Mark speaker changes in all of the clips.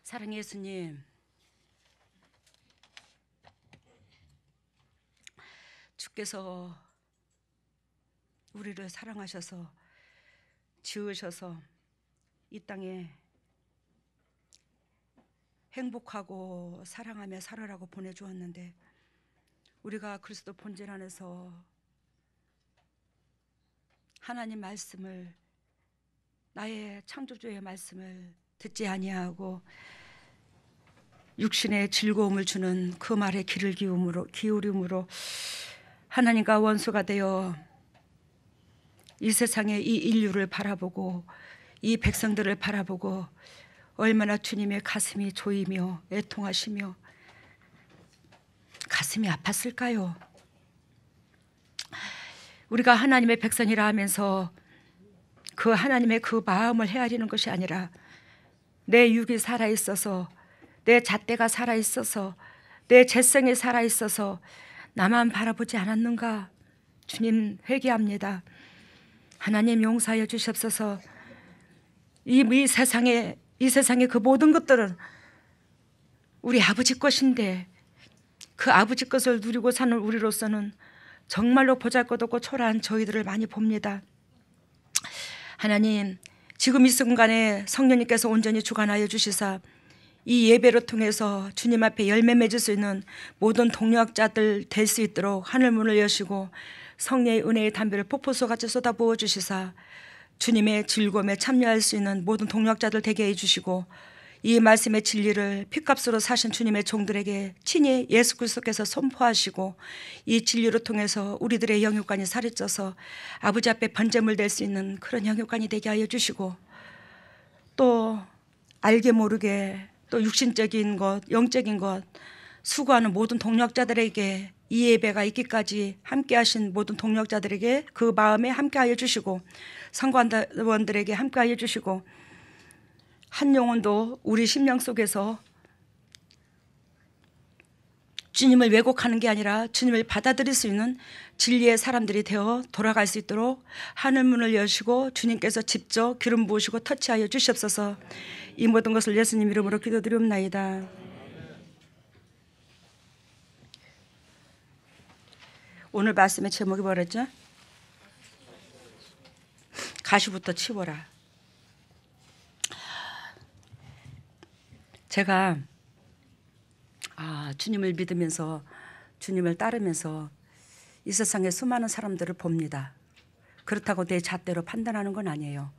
Speaker 1: 사랑의 예수님, 주께서 우리를 사랑하셔서 지으셔서 이 땅에 행복하고 사랑하며 살아라고 보내주었는데, 우리가 그리스도 본질 안에서 하나님 말씀을, 나의 창조주의 말씀을 듣지 아니하고 육신의 즐거움을 주는 그 말에 귀를 기울임으로 하나님과 원수가 되어 이 세상의 이 인류를 바라보고 이 백성들을 바라보고 얼마나 주님의 가슴이 조이며 애통하시며 가슴이 아팠을까요? 우리가 하나님의 백성이라 하면서 그 하나님의 그 마음을 헤아리는 것이 아니라 내 육이 살아있어서, 내 잣대가 살아있어서, 내 재성이 살아있어서 나만 바라보지 않았는가? 주님, 회개합니다. 하나님, 용서하여 주시옵소서. 이 세상의 그 모든 것들은 우리 아버지 것인데, 그 아버지 것을 누리고 사는 우리로서는 정말로 보잘것없고 초라한 저희들을 많이 봅니다. 하나님, 지금 이 순간에 성령님께서 온전히 주관하여 주시사 이 예배를 통해서 주님 앞에 열매 맺을 수 있는 모든 동력자들 될 수 있도록 하늘 문을 여시고 성령의 은혜의 담배를 폭포수같이 쏟아부어 주시사 주님의 즐거움에 참여할 수 있는 모든 동력자들 되게 해주시고, 이 말씀의 진리를 피값으로 사신 주님의 종들에게 친히 예수 그리스도께서 선포하시고 이 진리를 통해서 우리들의 영육관이 살이 쪄서 아버지 앞에 번제물 될 수 있는 그런 영육관이 되게 하여 주시고, 또 알게 모르게 또 육신적인 것, 영적인 것 수고하는 모든 동력자들에게 이 예배가 있기까지 함께 하신 모든 동력자들에게 그 마음에 함께 하여 주시고, 성관원들에게 함께 하여 주시고, 한 영혼도 우리 심령 속에서 주님을 왜곡하는 게 아니라 주님을 받아들일 수 있는 진리의 사람들이 되어 돌아갈 수 있도록 하늘 문을 여시고 주님께서 직접 기름 부으시고 터치하여 주시옵소서. 이 모든 것을 예수님 이름으로 기도드리옵나이다. 오늘 말씀의 제목이 뭐랬죠? 가시부터 치워라. 제가 주님을 믿으면서 주님을 따르면서 이 세상에 수많은 사람들을 봅니다. 그렇다고 내 잣대로 판단하는 건 아니에요.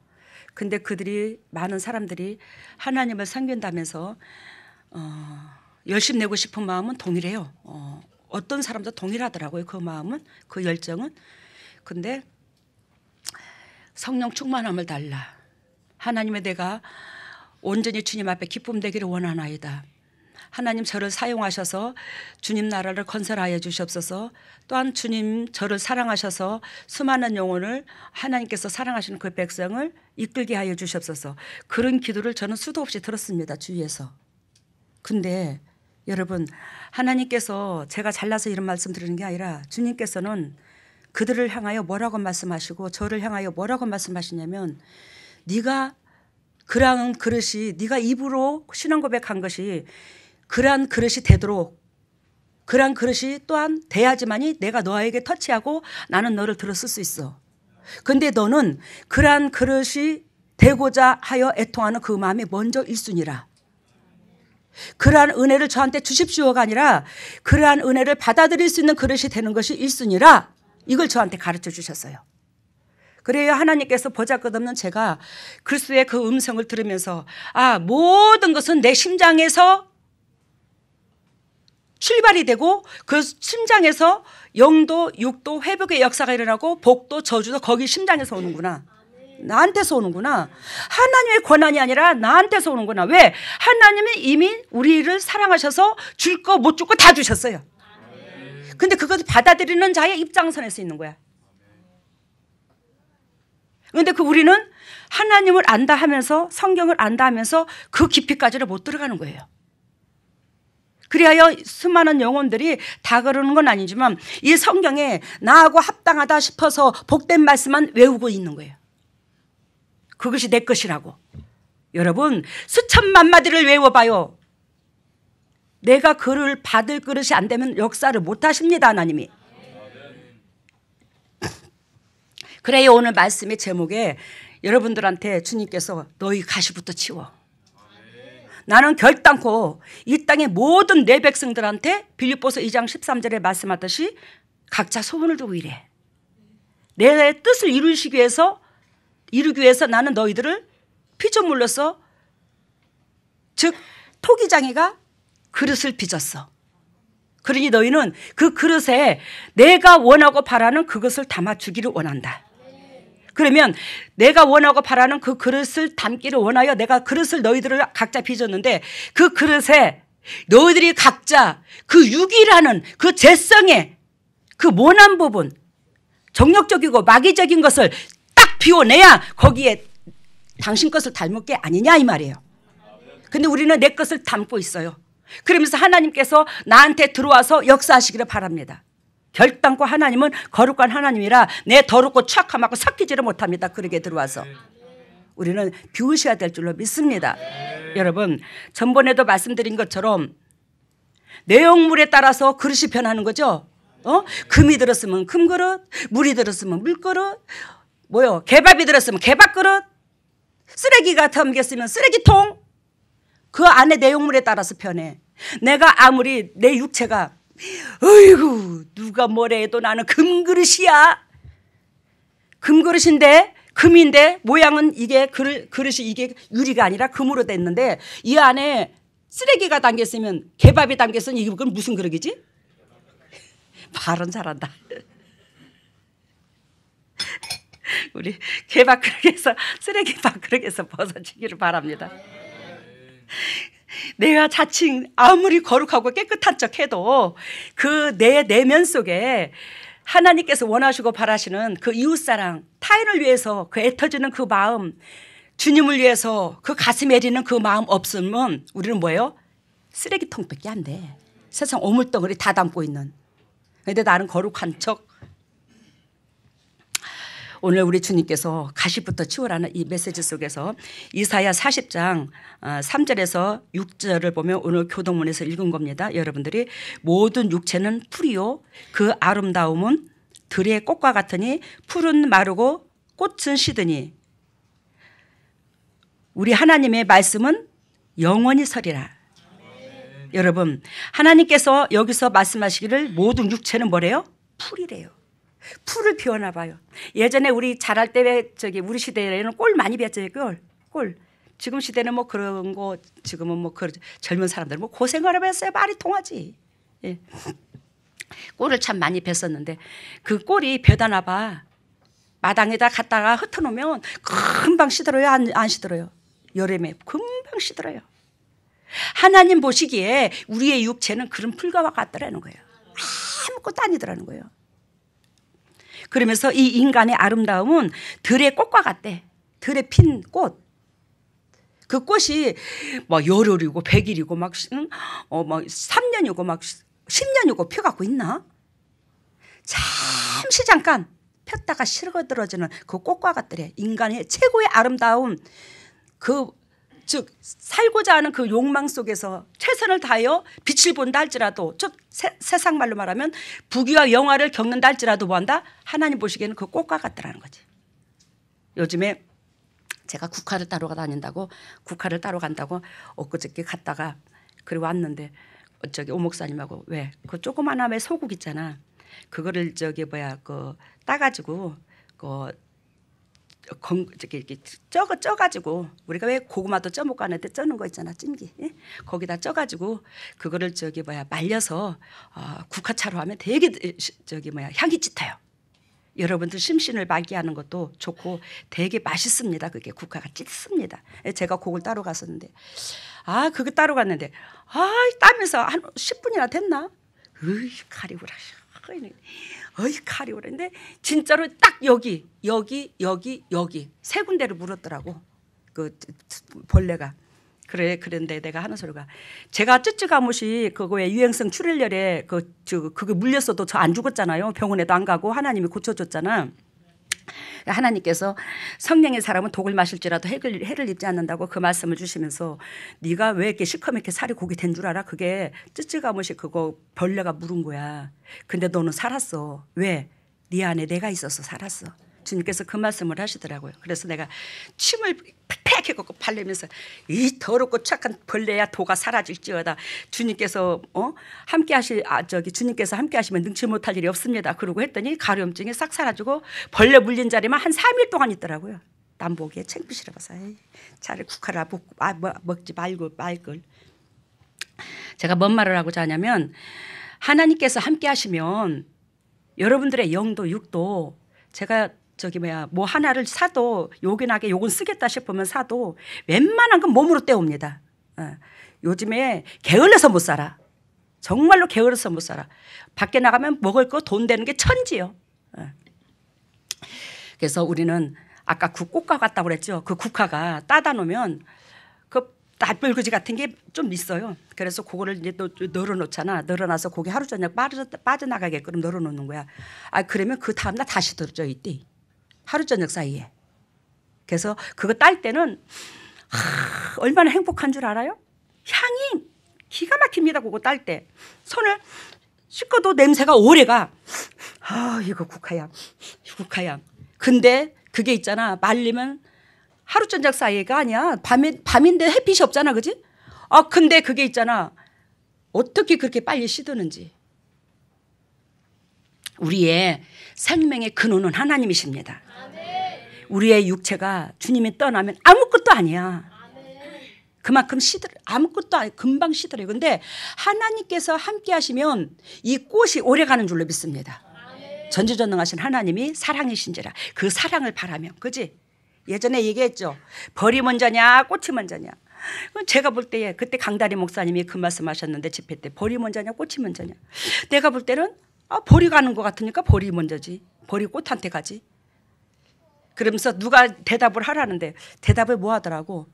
Speaker 1: 근데 그들이, 많은 사람들이 하나님을 섬긴다면서 열심 내고 싶은 마음은 동일해요. 어떤 사람도 동일하더라고요. 그 마음은, 그 열정은. 근데 성령 충만함을 달라. 하나님의 내가 온전히 주님 앞에 기쁨 되기를 원하나이다. 하나님 저를 사용하셔서 주님 나라를 건설하여 주시옵소서. 또한 주님 저를 사랑하셔서 수많은 영혼을, 하나님께서 사랑하시는 그 백성을 이끌게 하여 주시옵소서. 그런 기도를 저는 수도 없이 들었습니다. 주위에서. 근데 여러분, 하나님께서, 제가 잘나서 이런 말씀 드리는 게 아니라 주님께서는 그들을 향하여 뭐라고 말씀하시고 저를 향하여 뭐라고 말씀하시냐면, 네가 그러한 그릇이, 네가 입으로 신앙 고백한 것이 그러한 그릇이 되도록, 그러한 그릇이 또한 돼야지만이 내가 너에게 터치하고 나는 너를 들었을 수 있어. 근데 너는 그러한 그릇이 되고자 하여 애통하는 그 마음이 먼저 1순위라. 그러한 은혜를 저한테 주십시오가 아니라 그러한 은혜를 받아들일 수 있는 그릇이 되는 것이 1순위라. 이걸 저한테 가르쳐 주셨어요. 그래야 하나님께서 보잘것없는 제가 그리스도의 그 음성을 들으면서 모든 것은 내 심장에서 출발이 되고 그 심장에서 영도 육도 회복의 역사가 일어나고 복도 저주도 거기 심장에서 오는구나. 나한테서 오는구나. 하나님의 권한이 아니라 나한테서 오는구나. 왜? 하나님이 이미 우리를 사랑하셔서 줄 거 못 줄 거 다 주셨어요. 근데 그것을 받아들이는 자의 입장선에서 있는 거야. 그런데 우리는 하나님을 안다 하면서, 성경을 안다 하면서 그 깊이까지를 못 들어가는 거예요. 그리하여 수많은 영혼들이 다 그러는 건 아니지만 이 성경에 나하고 합당하다 싶어서 복된 말씀만 외우고 있는 거예요. 그것이 내 것이라고. 여러분 수천만 마디를 외워봐요. 내가 그를 받을 그릇이 안 되면 역사를 못 하십니다. 하나님이. 그래요. 오늘 말씀의 제목에 여러분들한테 주님께서 너희 가시부터 치워. 나는 결단코 이 땅의 모든 내 백성들한테 빌립보서 2장 13절에 말씀하듯이 각자 소원을 두고 이래. 내 뜻을 이루기 위해서 나는 너희들을 피조물로서 즉 토기장이가 그릇을 빚었어. 그러니 너희는 그 그릇에 내가 원하고 바라는 그것을 담아주기를 원한다. 그러면 내가 원하고 바라는 그 그릇을 담기를 원하여 내가 그릇을 너희들을 각자 빚었는데 그 그릇에 너희들이 각자 그 유기라는 그 재성의 그 모난 부분 정력적이고 마귀적인 것을 딱 비워내야 거기에 당신 것을 닮을 게 아니냐 이 말이에요. 근데 우리는 내 것을 담고 있어요. 그러면서 하나님께서 나한테 들어와서 역사하시기를 바랍니다. 결단코 하나님은 거룩한 하나님이라 내 더럽고 추악함하고 섞이지를 못합니다. 그러게 들어와서 우리는 비우셔야 될 줄로 믿습니다. 여러분 전번에도 말씀드린 것처럼 내용물에 따라서 그릇이 변하는 거죠. 금이 들었으면 금그릇, 물이 들었으면 물그릇, 개밥이 들었으면 개밥그릇, 쓰레기가 담겼으면 쓰레기통. 그 안에 내용물에 따라서 변해. 내가 아무리 내 육체가 어이구 누가 뭐래 해도 나는 금그릇이야. 금그릇인데 금인데 모양은 이게 그릇이 이게 유리가 아니라 금으로 됐는데 이 안에 쓰레기가 담겼으면 개밥이 담겼으면 이건 무슨 그릇이지? 발언 잘한다. 우리 개밥 그릇에서 쓰레기 밥 그릇에서 벗어지기를 바랍니다. 내가 자칭 아무리 거룩하고 깨끗한 척해도 그 내 내면 속에 하나님께서 원하시고 바라시는 그 이웃사랑 타인을 위해서 그 애터지는 그 마음 주님을 위해서 그 가슴 애리는 그 마음 없으면 우리는 뭐예요? 쓰레기통밖에 안 돼. 세상 오물덩어리 다 담고 있는. 그런데 나는 거룩한 척. 오늘 우리 주님께서 가시부터 치우라는 이 메시지 속에서 이사야 40장 3절에서 6절을 보면 오늘 교동문에서 읽은 겁니다. 여러분들이 모든 육체는 풀이요 그 아름다움은 들의 꽃과 같으니 풀은 마르고 꽃은 시드니 우리 하나님의 말씀은 영원히 서리라. 여러분 하나님께서 여기서 말씀하시기를 모든 육체는 뭐래요? 풀이래요. 풀을 피워나 봐요. 예전에 우리 자랄 때 우리 시대에는 꼴 많이 배웠잖아요. 꼴. 지금 시대는 뭐 그런 거 지금은 뭐 젊은 사람들 뭐 고생을 했어요. 말이 통하지. 예. 꼴을 참 많이 뱄었는데 그 꼴이 벼다나 봐. 마당에다 갖다가 흩어놓으면 금방 시들어요. 안 시들어요. 여름에 금방 시들어요. 하나님 보시기에 우리의 육체는 그런 풀과 같더라는 거예요. 아무것도 아니더라는 거예요. 그러면서 이 인간의 아름다움은 들의 꽃과 같대. 들에 핀 꽃. 그 꽃이 뭐 열흘이고 100일이고 막 3년이고 막 10년이고 펴갖고 있나? 잠시 잠깐 폈다가 식어들어지는 그 꽃과 같더래. 인간의 최고의 아름다움 즉 살고자 하는 그 욕망 속에서 최선을 다하여 빛을 본다 할지라도 즉 세상 말로 말하면 부귀와 영화를 겪는다 할지라도 뭐한다? 하나님 보시기에는 그 꽃과 같더라는 거지. 요즘에 제가 국화를 따러 간다고 엊그저께 갔다가 그리고 왔는데 오 목사님하고 왜 그 조그만한 소국 있잖아. 그거를 따가지고 쪄가지고 우리가 왜 고구마도 쪄먹고 하는데 쪄는 거 있잖아. 찜기. 예? 거기다 쪄가지고 그거를 말려서 국화차로 하면 되게 향이 짙어요. 여러분들 심신을 맑게 것도 좋고 되게 맛있습니다. 그게 국화가 짙습니다. 제가 그걸 따러 갔었는데 그거 따러 갔는데 따면서 한 10분이나 됐나? 카리구라. 카리오라. 근데 진짜로 딱 여기 세 군데를 물었더라고. 그 벌레가. 그런데 내가 하는 소리가 제가 쯔쯔가무시 그거에 유행성 출혈열에 그게 물렸어도 저 안 죽었잖아요. 병원에도 안 가고 하나님이 고쳐줬잖아. 하나님께서 성령의 사람은 독을 마실지라도 해를 입지 않는다고 그 말씀을 주시면서 네가 왜 이렇게 시커멓게 살이 고기 된 줄 알아? 그게 찌찌가무시 그거 벌레가 물은 거야. 근데 너는 살았어. 왜? 네 안에 내가 있어서 살았어. 주님께서 그 말씀을 하시더라고요. 그래서 내가 침을 팩팩 해갖고 발리면서 이 더럽고 착한 벌레야 도가 사라질지어다. 주님께서 주님께서 함께 하시면 능치 못할 일이 없습니다. 그러고 했더니 가려움증이 싹 사라지고 벌레 물린 자리만 한 3일 동안 있더라고요. 난 보기에 창피시러 봐서 차라리 국화를 먹지 말걸. 제가 뭔 말을 하고자 하냐면 하나님께서 함께 하시면 여러분들의 영도 육도 제가 뭐 하나를 사도 요긴하게 요건 쓰겠다 싶으면 사도 웬만한 건 몸으로 때웁니다. 요즘에 게을러서 못 살아. 정말로 게을러서 못 살아. 밖에 나가면 먹을 거 돈 되는 게 천지요. 그래서 우리는 아까 그 꽃과 같다고 그랬죠. 그 국화가 따다 놓으면 그 나불그지 같은 게 좀 있어요. 그래서 그거를 이제 또 널어놓잖아. 널어놔서 고기 하루 저녁 빠져나가게끔 널어놓는 거야. 그러면 그 다음날 다시 들어져 있대. 하루 저녁 사이에. 그래서 그거 딸 때는 얼마나 행복한 줄 알아요? 향이 기가 막힙니다. 그거 딸 때. 손을 씻고도 냄새가 오래가. 이거 국화향. 국화향. 근데 그게 있잖아. 말리면 하루 저녁 사이가 아니야. 밤인데 햇빛이 없잖아. 그지? 근데 그게 있잖아. 어떻게 그렇게 빨리 시드는지. 우리의 생명의 근원은 하나님이십니다. 우리의 육체가 주님이 떠나면 아무것도 아니야. 그만큼 아무것도 아니 금방 시들어요. 근데 하나님께서 함께 하시면 이 꽃이 오래가는 줄로 믿습니다. 전지전능하신 하나님이 사랑이신지라 그 사랑을 바라며. 그지? 예전에 얘기했죠. 벌이 먼저냐 꽃이 먼저냐. 제가 볼 때 그때 강다리 목사님이 그 말씀하셨는데 집회 때 벌이 먼저냐 꽃이 먼저냐. 내가 볼 때는 벌이 가는 것 같으니까 벌이 먼저지. 벌이 꽃한테 가지. 그러면서 누가 대답을 하라는데 대답을 뭐 하더라고.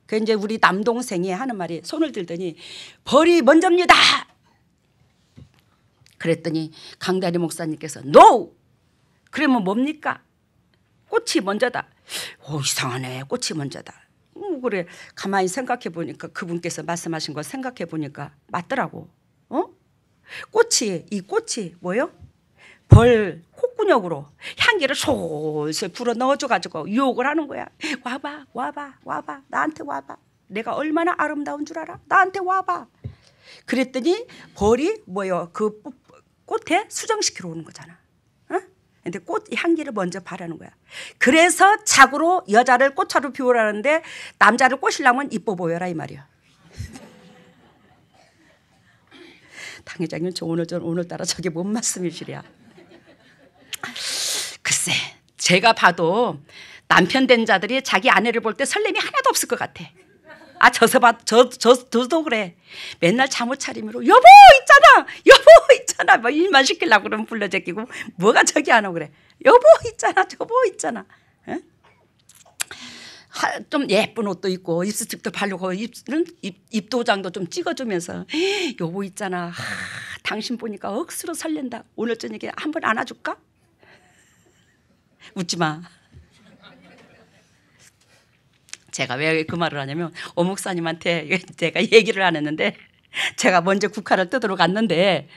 Speaker 1: 그 이제 우리 남동생이 하는 말이 손을 들더니 벌이 먼저입니다. 그랬더니 강다리 목사님께서 NO! 그러면 뭡니까? 꽃이 먼저다. 이상하네. 꽃이 먼저다. 그래 가만히 생각해 보니까 그분께서 말씀하신 걸 생각해 보니까 맞더라고. 이 꽃이 뭐요? 벌 콧구녕으로 향기를 솔솔 불어 넣어줘가지고 유혹을 하는 거야. 와봐 나한테 와봐. 내가 얼마나 아름다운 줄 알아? 나한테 와봐. 그랬더니 벌이 뭐요? 그 꽃에 수정시키러 오는 거잖아. 근데 꽃 향기를 먼저 바라는 거야. 그래서 자고로 여자를 꽃차로 비우라는데 남자를 꼬시려면 이뻐 보여라 이 말이야. 당 회장님 오늘따라 저게 뭔 말씀이시랴. 글쎄 제가 봐도 남편 된 자들이 자기 아내를 볼 때 설렘이 하나도 없을 것 같아. 저도 그래. 맨날 잠옷 차림으로 여보 있잖아 뭐 일만 시키려고 그러면 불러제끼고 뭐가 저기 안 하고 그래. 여보 있잖아 에? 좀 예쁜 옷도 입고 립스틱도 바르고 입도장도 좀 찍어주면서 여보 있잖아. 당신 보니까 억수로 설렌다. 오늘 저녁에 한번 안아줄까? 웃지 마. 제가 왜 그 말을 하냐면 오목사님한테 제가 얘기를 안 했는데 제가 먼저 국화를 뜯으러 갔는데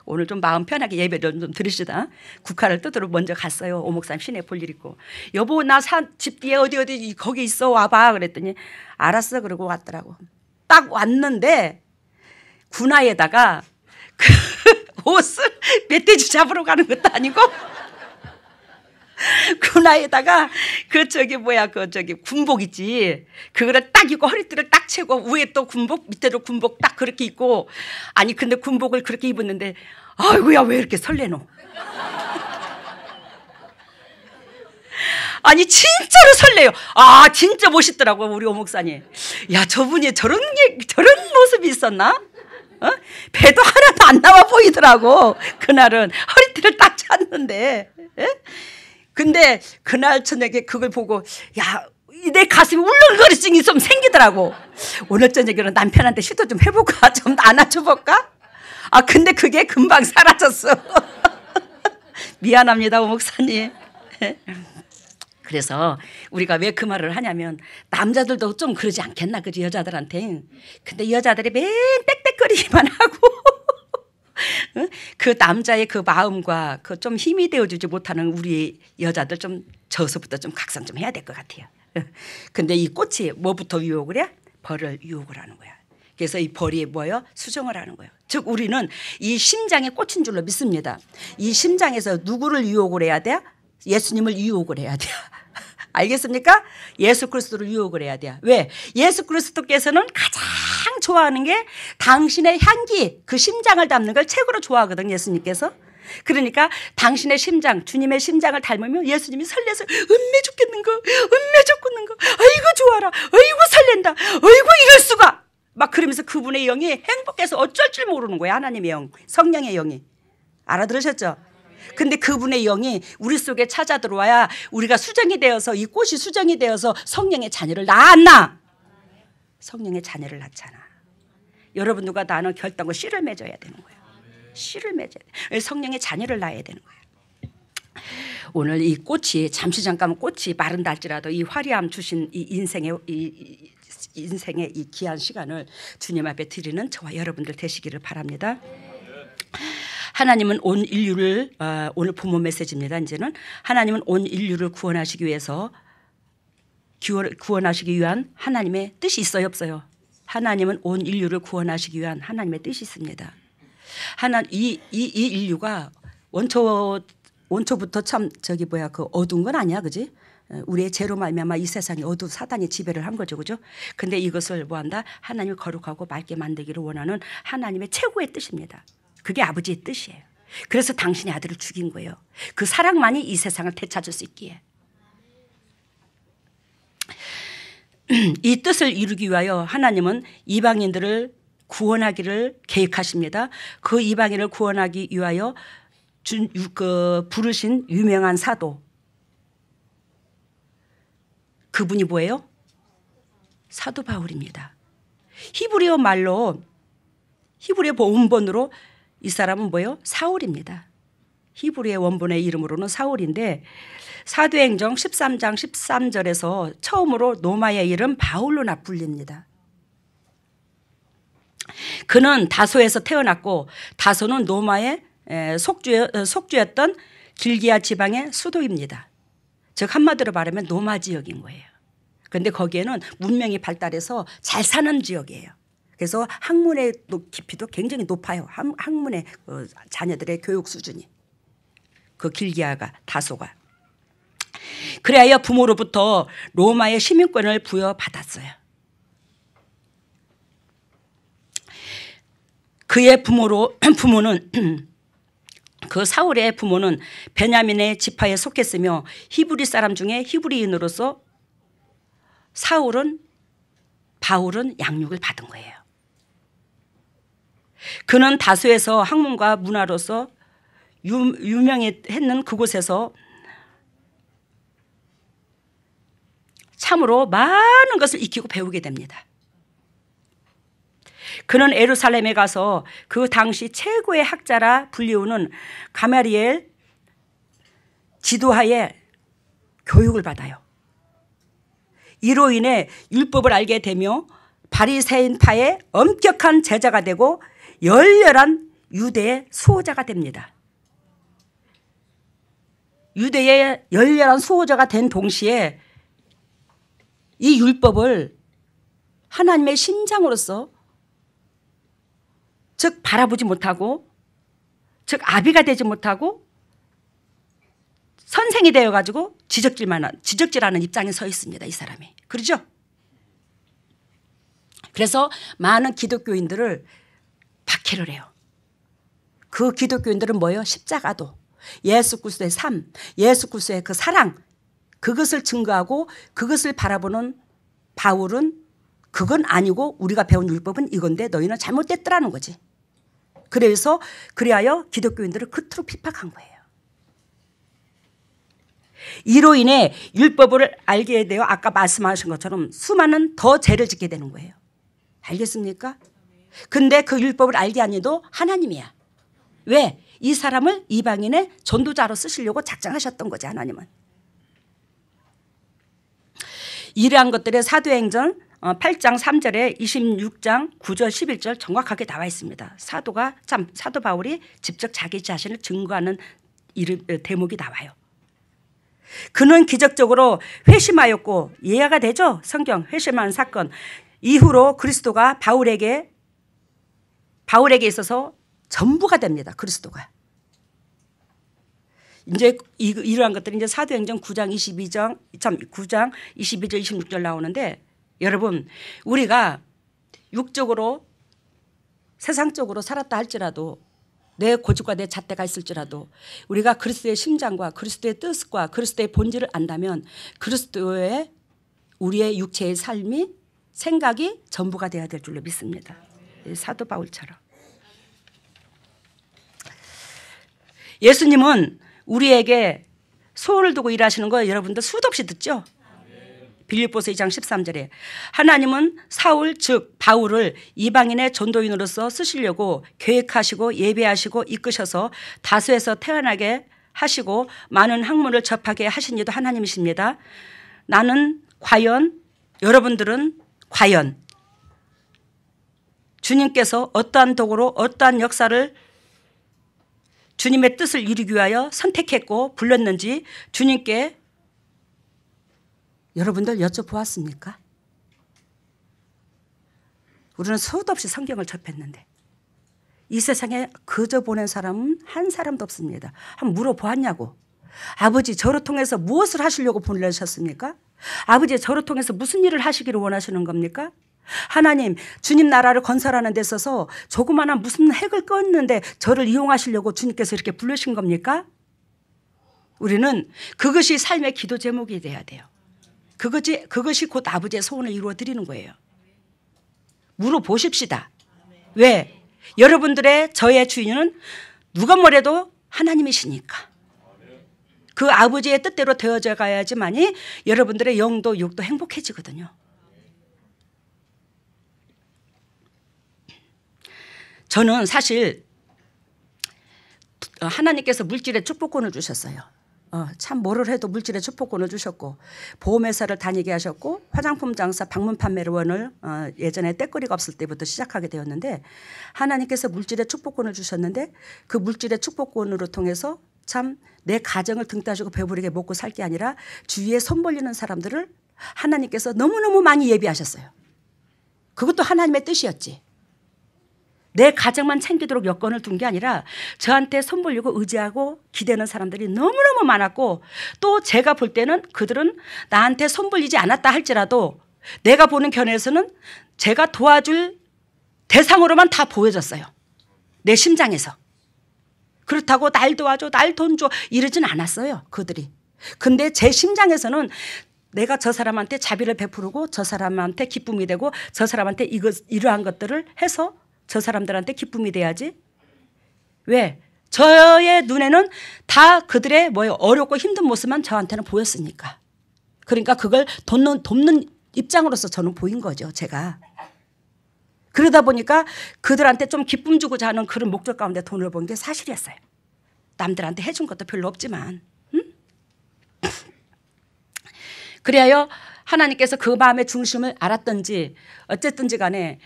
Speaker 1: 오늘 좀 마음 편하게 예배를 좀 들으시다. 국화를 뜯으러 먼저 갔어요. 오목사님 시내 볼 일 있고. 여보 나 집 뒤에 어디 거기 있어 와봐. 그랬더니 알았어 그러고 왔더라고. 딱 왔는데 군화에다가 그 옷을 멧돼지 잡으러 가는 것도 아니고 군화에다가 군복 있지. 그거를 딱 입고 허리띠를 딱 채고 위에 또 군복 밑에도 군복 딱 그렇게 입고. 아니 근데 군복을 그렇게 입었는데 아이고야 왜 이렇게 설레노. 아니 진짜로 설레요. 진짜 멋있더라고 우리 오목사님. 야 저분이 저런 모습이 있었나? 배도 하나도 안 나와 보이더라고. 그날은 허리띠를 딱 찼는데. 근데 그날 저녁에 그걸 보고 내 가슴이 울렁거리증이 좀 생기더라고. 오늘 저녁에는 남편한테 시도 좀 해볼까? 좀 안아줘볼까? 근데 그게 금방 사라졌어. 미안합니다, 오 목사님. 그래서 우리가 왜 그 말을 하냐면 남자들도 좀 그러지 않겠나 그지 여자들한테. 근데 여자들이 맨 빽빽거리기만 하고 그 남자의 그 마음과 그 좀 힘이 되어주지 못하는 우리 여자들 좀 저서부터 좀 각성 좀 해야 될 것 같아요. 근데 이 꽃이 뭐부터 유혹을 해? 벌을 유혹을 하는 거야. 그래서 이 벌이 뭐예요? 수정을 하는 거예요. 즉 우리는 이 심장의 꽃인 줄로 믿습니다. 이 심장에서 누구를 유혹을 해야 돼? 예수님을 유혹을 해야 돼요. 알겠습니까? 예수 그리스도를 유혹을 해야 돼요. 왜? 예수 그리스도께서는 가장 좋아하는 게 당신의 향기, 그 심장을 담는 걸 최고로 좋아하거든 예수님께서. 그러니까 당신의 심장, 주님의 심장을 닮으면 예수님이 설레서 은매 죽겠는 거, 아이고 좋아라, 아이고 설렌다, 아이고 이럴 수가 막 그러면서 그분의 영이 행복해서 어쩔 줄 모르는 거예요. 하나님의 영, 성령의 영이. 알아들으셨죠? 근데 그분의 영이 우리 속에 찾아 들어와야 우리가 수정이 되어서 이 꽃이 수정이 되어서 성령의 자녀를 낳아 안 낳아? 성령의 자녀를 낳잖아. 여러분 누가 나는 결단과 씨를 맺어야 되는 거예요. 씨를 맺어야 돼. 성령의 자녀를 낳아야 되는 거예요. 오늘 이 꽃이 잠깐 꽃이 마른다 할지라도 이 화려함 주신 이 인생의 이 귀한 시간을 주님 앞에 드리는 저와 여러분들 되시기를 바랍니다. 하나님은 온 인류를 오늘 부모 메시지입니다. 이제는 하나님은 온 인류를 구원하시기 위해서 구원하시기 위한 하나님의 뜻이 있어요, 없어요? 하나님은 온 인류를 구원하시기 위한 하나님의 뜻이 있습니다. 이 인류가 원초부터 참 그 어두운 건 아니야, 그지? 우리의 죄로 말미암아 이 세상에 사단이 지배를 한 거죠, 그죠? 근데 이것을 뭐한다? 하나님이 거룩하고 맑게 만들기를 원하는 하나님의 최고의 뜻입니다. 그게 아버지의 뜻이에요. 그래서 당신의 아들을 죽인 거예요. 그 사랑만이 이 세상을 되찾을 수 있기에. 이 뜻을 이루기 위하여 하나님은 이방인들을 구원하기를 계획하십니다. 그 이방인을 구원하기 위하여 부르신 유명한 사도, 그분이 뭐예요? 사도 바울입니다. 히브리어 말로, 히브리어 원본으로 이 사람은 뭐예요? 사울입니다. 히브리의 원본의 이름으로는 사울인데 사도행정 13장 13절에서 처음으로 노마의 이름 바울로 불립니다. 그는 다소에서 태어났고 다소는 노마의 속주였던 길기야 지방의 수도입니다. 즉 한마디로 말하면 노마 지역인 거예요. 그런데 거기에는 문명이 발달해서 잘 사는 지역이에요. 그래서 학문의 깊이도 굉장히 높아요. 학문의 자녀들의 교육 수준이. 그 길기야가 다소가. 그래야 부모로부터 로마의 시민권을 부여받았어요. 그의 부모는 그 사울의 부모는 베냐민의 지파에 속했으며 히브리 사람 중에 히브리인으로서 바울은 양육을 받은 거예요. 그는 다소에서 학문과 문화로서 유명했는 그곳에서 참으로 많은 것을 익히고 배우게 됩니다. 그는 예루살렘에 가서 그 당시 최고의 학자라 불리우는 가말리엘 지도하에 교육을 받아요. 이로 인해 율법을 알게 되며 바리새인파의 엄격한 제자가 되고 열렬한 유대의 수호자가 됩니다. 유대의 열렬한 수호자가 된 동시에 이 율법을 하나님의 심장으로서 즉 바라보지 못하고 즉 아비가 되지 못하고 선생이 되어가지고 지적질하는 입장에 서 있습니다. 이 사람이. 그러죠? 그래서 많은 기독교인들을 박해를 해요. 그 기독교인들은 뭐예요? 십자가도 예수 그리스도의 삶, 예수 그리스도의 그 사랑 그것을 증거하고 그것을 바라보는 바울은 그건 아니고 우리가 배운 율법은 이건데 너희는 잘못됐더라는 거지. 그래하여 기독교인들을 그토록 핍박한 거예요. 이로 인해 율법을 알게 되어 아까 말씀하신 것처럼 수많은 더 죄를 짓게 되는 거예요. 알겠습니까? 근데 그 율법을 알게 하니도 하나님이야. 왜? 이 사람을 이방인의 전도자로 쓰시려고 작정하셨던 거지 하나님은. 이러한 것들의 사도행전 8장 3절에 26장 9절 11절 정확하게 나와 있습니다. 사도 바울이 직접 자기 자신을 증거하는 대목이 나와요. 그는 기적적으로 회심하였고, 이해가 되죠? 성경 회심한 사건 이후로 그리스도가 바울에게 있어서 전부가 됩니다. 그리스도가. 이제 이러한 것들이 이제 사도행전 9장 22절 26절 나오는데, 여러분, 우리가 육적으로 세상적으로 살았다 할지라도, 내 고집과 내 잣대가 있을지라도 우리가 그리스도의 심장과 그리스도의 뜻과 그리스도의 본질을 안다면 그리스도의 우리의 육체의 삶이 생각이 전부가 되어야 될 줄로 믿습니다. 사도 바울처럼. 예수님은 우리에게 소원을 두고 일하시는 거 여러분들 수도 없이 듣죠? 빌립보서 2장 13절에 하나님은 사울 즉 바울을 이방인의 전도인으로서 쓰시려고 계획하시고 예배하시고 이끄셔서 다수에서 태어나게 하시고 많은 학문을 접하게 하신 이도 하나님이십니다. 나는 과연, 여러분들은 과연 주님께서 어떠한 도구로 어떠한 역사를 주님의 뜻을 이루기 위하여 선택했고 불렀는지 주님께 여러분들 여쭤보았습니까? 우리는 수도 없이 성경을 접했는데 이 세상에 그저 보낸 사람은 한 사람도 없습니다. 한번 물어보았냐고. 아버지, 저를 통해서 무엇을 하시려고 보내셨습니까? 아버지, 저를 통해서 무슨 일을 하시기를 원하시는 겁니까? 하나님, 주님 나라를 건설하는 데 있어서 조그마한 무슨 핵을 껐는데 저를 이용하시려고 주님께서 이렇게 부르신 겁니까? 우리는 그것이 삶의 기도 제목이 돼야 돼요. 그것이 곧 아버지의 소원을 이루어 드리는 거예요. 물어보십시다. 왜? 여러분들의 저의 주인은 누가 뭐래도 하나님이시니까. 그 아버지의 뜻대로 되어져 가야지만이 여러분들의 영도 육도 행복해지거든요. 저는 사실 하나님께서 물질의 축복권을 주셨어요. 참 뭐를 해도 물질의 축복권을 주셨고, 보험회사를 다니게 하셨고, 화장품 장사 방문 판매원을 예전에 때거리가 없을 때부터 시작하게 되었는데, 하나님께서 물질의 축복권을 주셨는데 그 물질의 축복권으로 통해서 참 내 가정을 등 따주고 배부르게 먹고 살 게 아니라 주위에 손 벌리는 사람들을 하나님께서 너무너무 많이 예비하셨어요. 그것도 하나님의 뜻이었지. 내 가정만 챙기도록 여건을 둔 게 아니라 저한테 손 벌리고 의지하고 기대는 사람들이 너무너무 많았고, 또 제가 볼 때는 그들은 나한테 손 벌리지 않았다 할지라도 내가 보는 견해에서는 제가 도와줄 대상으로만 다 보여졌어요. 내 심장에서. 그렇다고 날 도와줘, 날 돈 줘 이러진 않았어요, 그들이. 근데 제 심장에서는 내가 저 사람한테 자비를 베푸고 저 사람한테 기쁨이 되고 저 사람한테 이러한 것들을 해서 저 사람들한테 기쁨이 돼야지. 왜? 저의 눈에는 다 그들의 어렵고 힘든 모습만 저한테는 보였으니까. 그러니까 그걸 돕는 입장으로서 저는 보인 거죠, 제가. 그러다 보니까 그들한테 좀 기쁨 주고자 하는 그런 목적 가운데 돈을 번 게 사실이었어요. 남들한테 해준 것도 별로 없지만. 응? 그래야 하나님께서 그 마음의 중심을 알았던지 어쨌든지 간에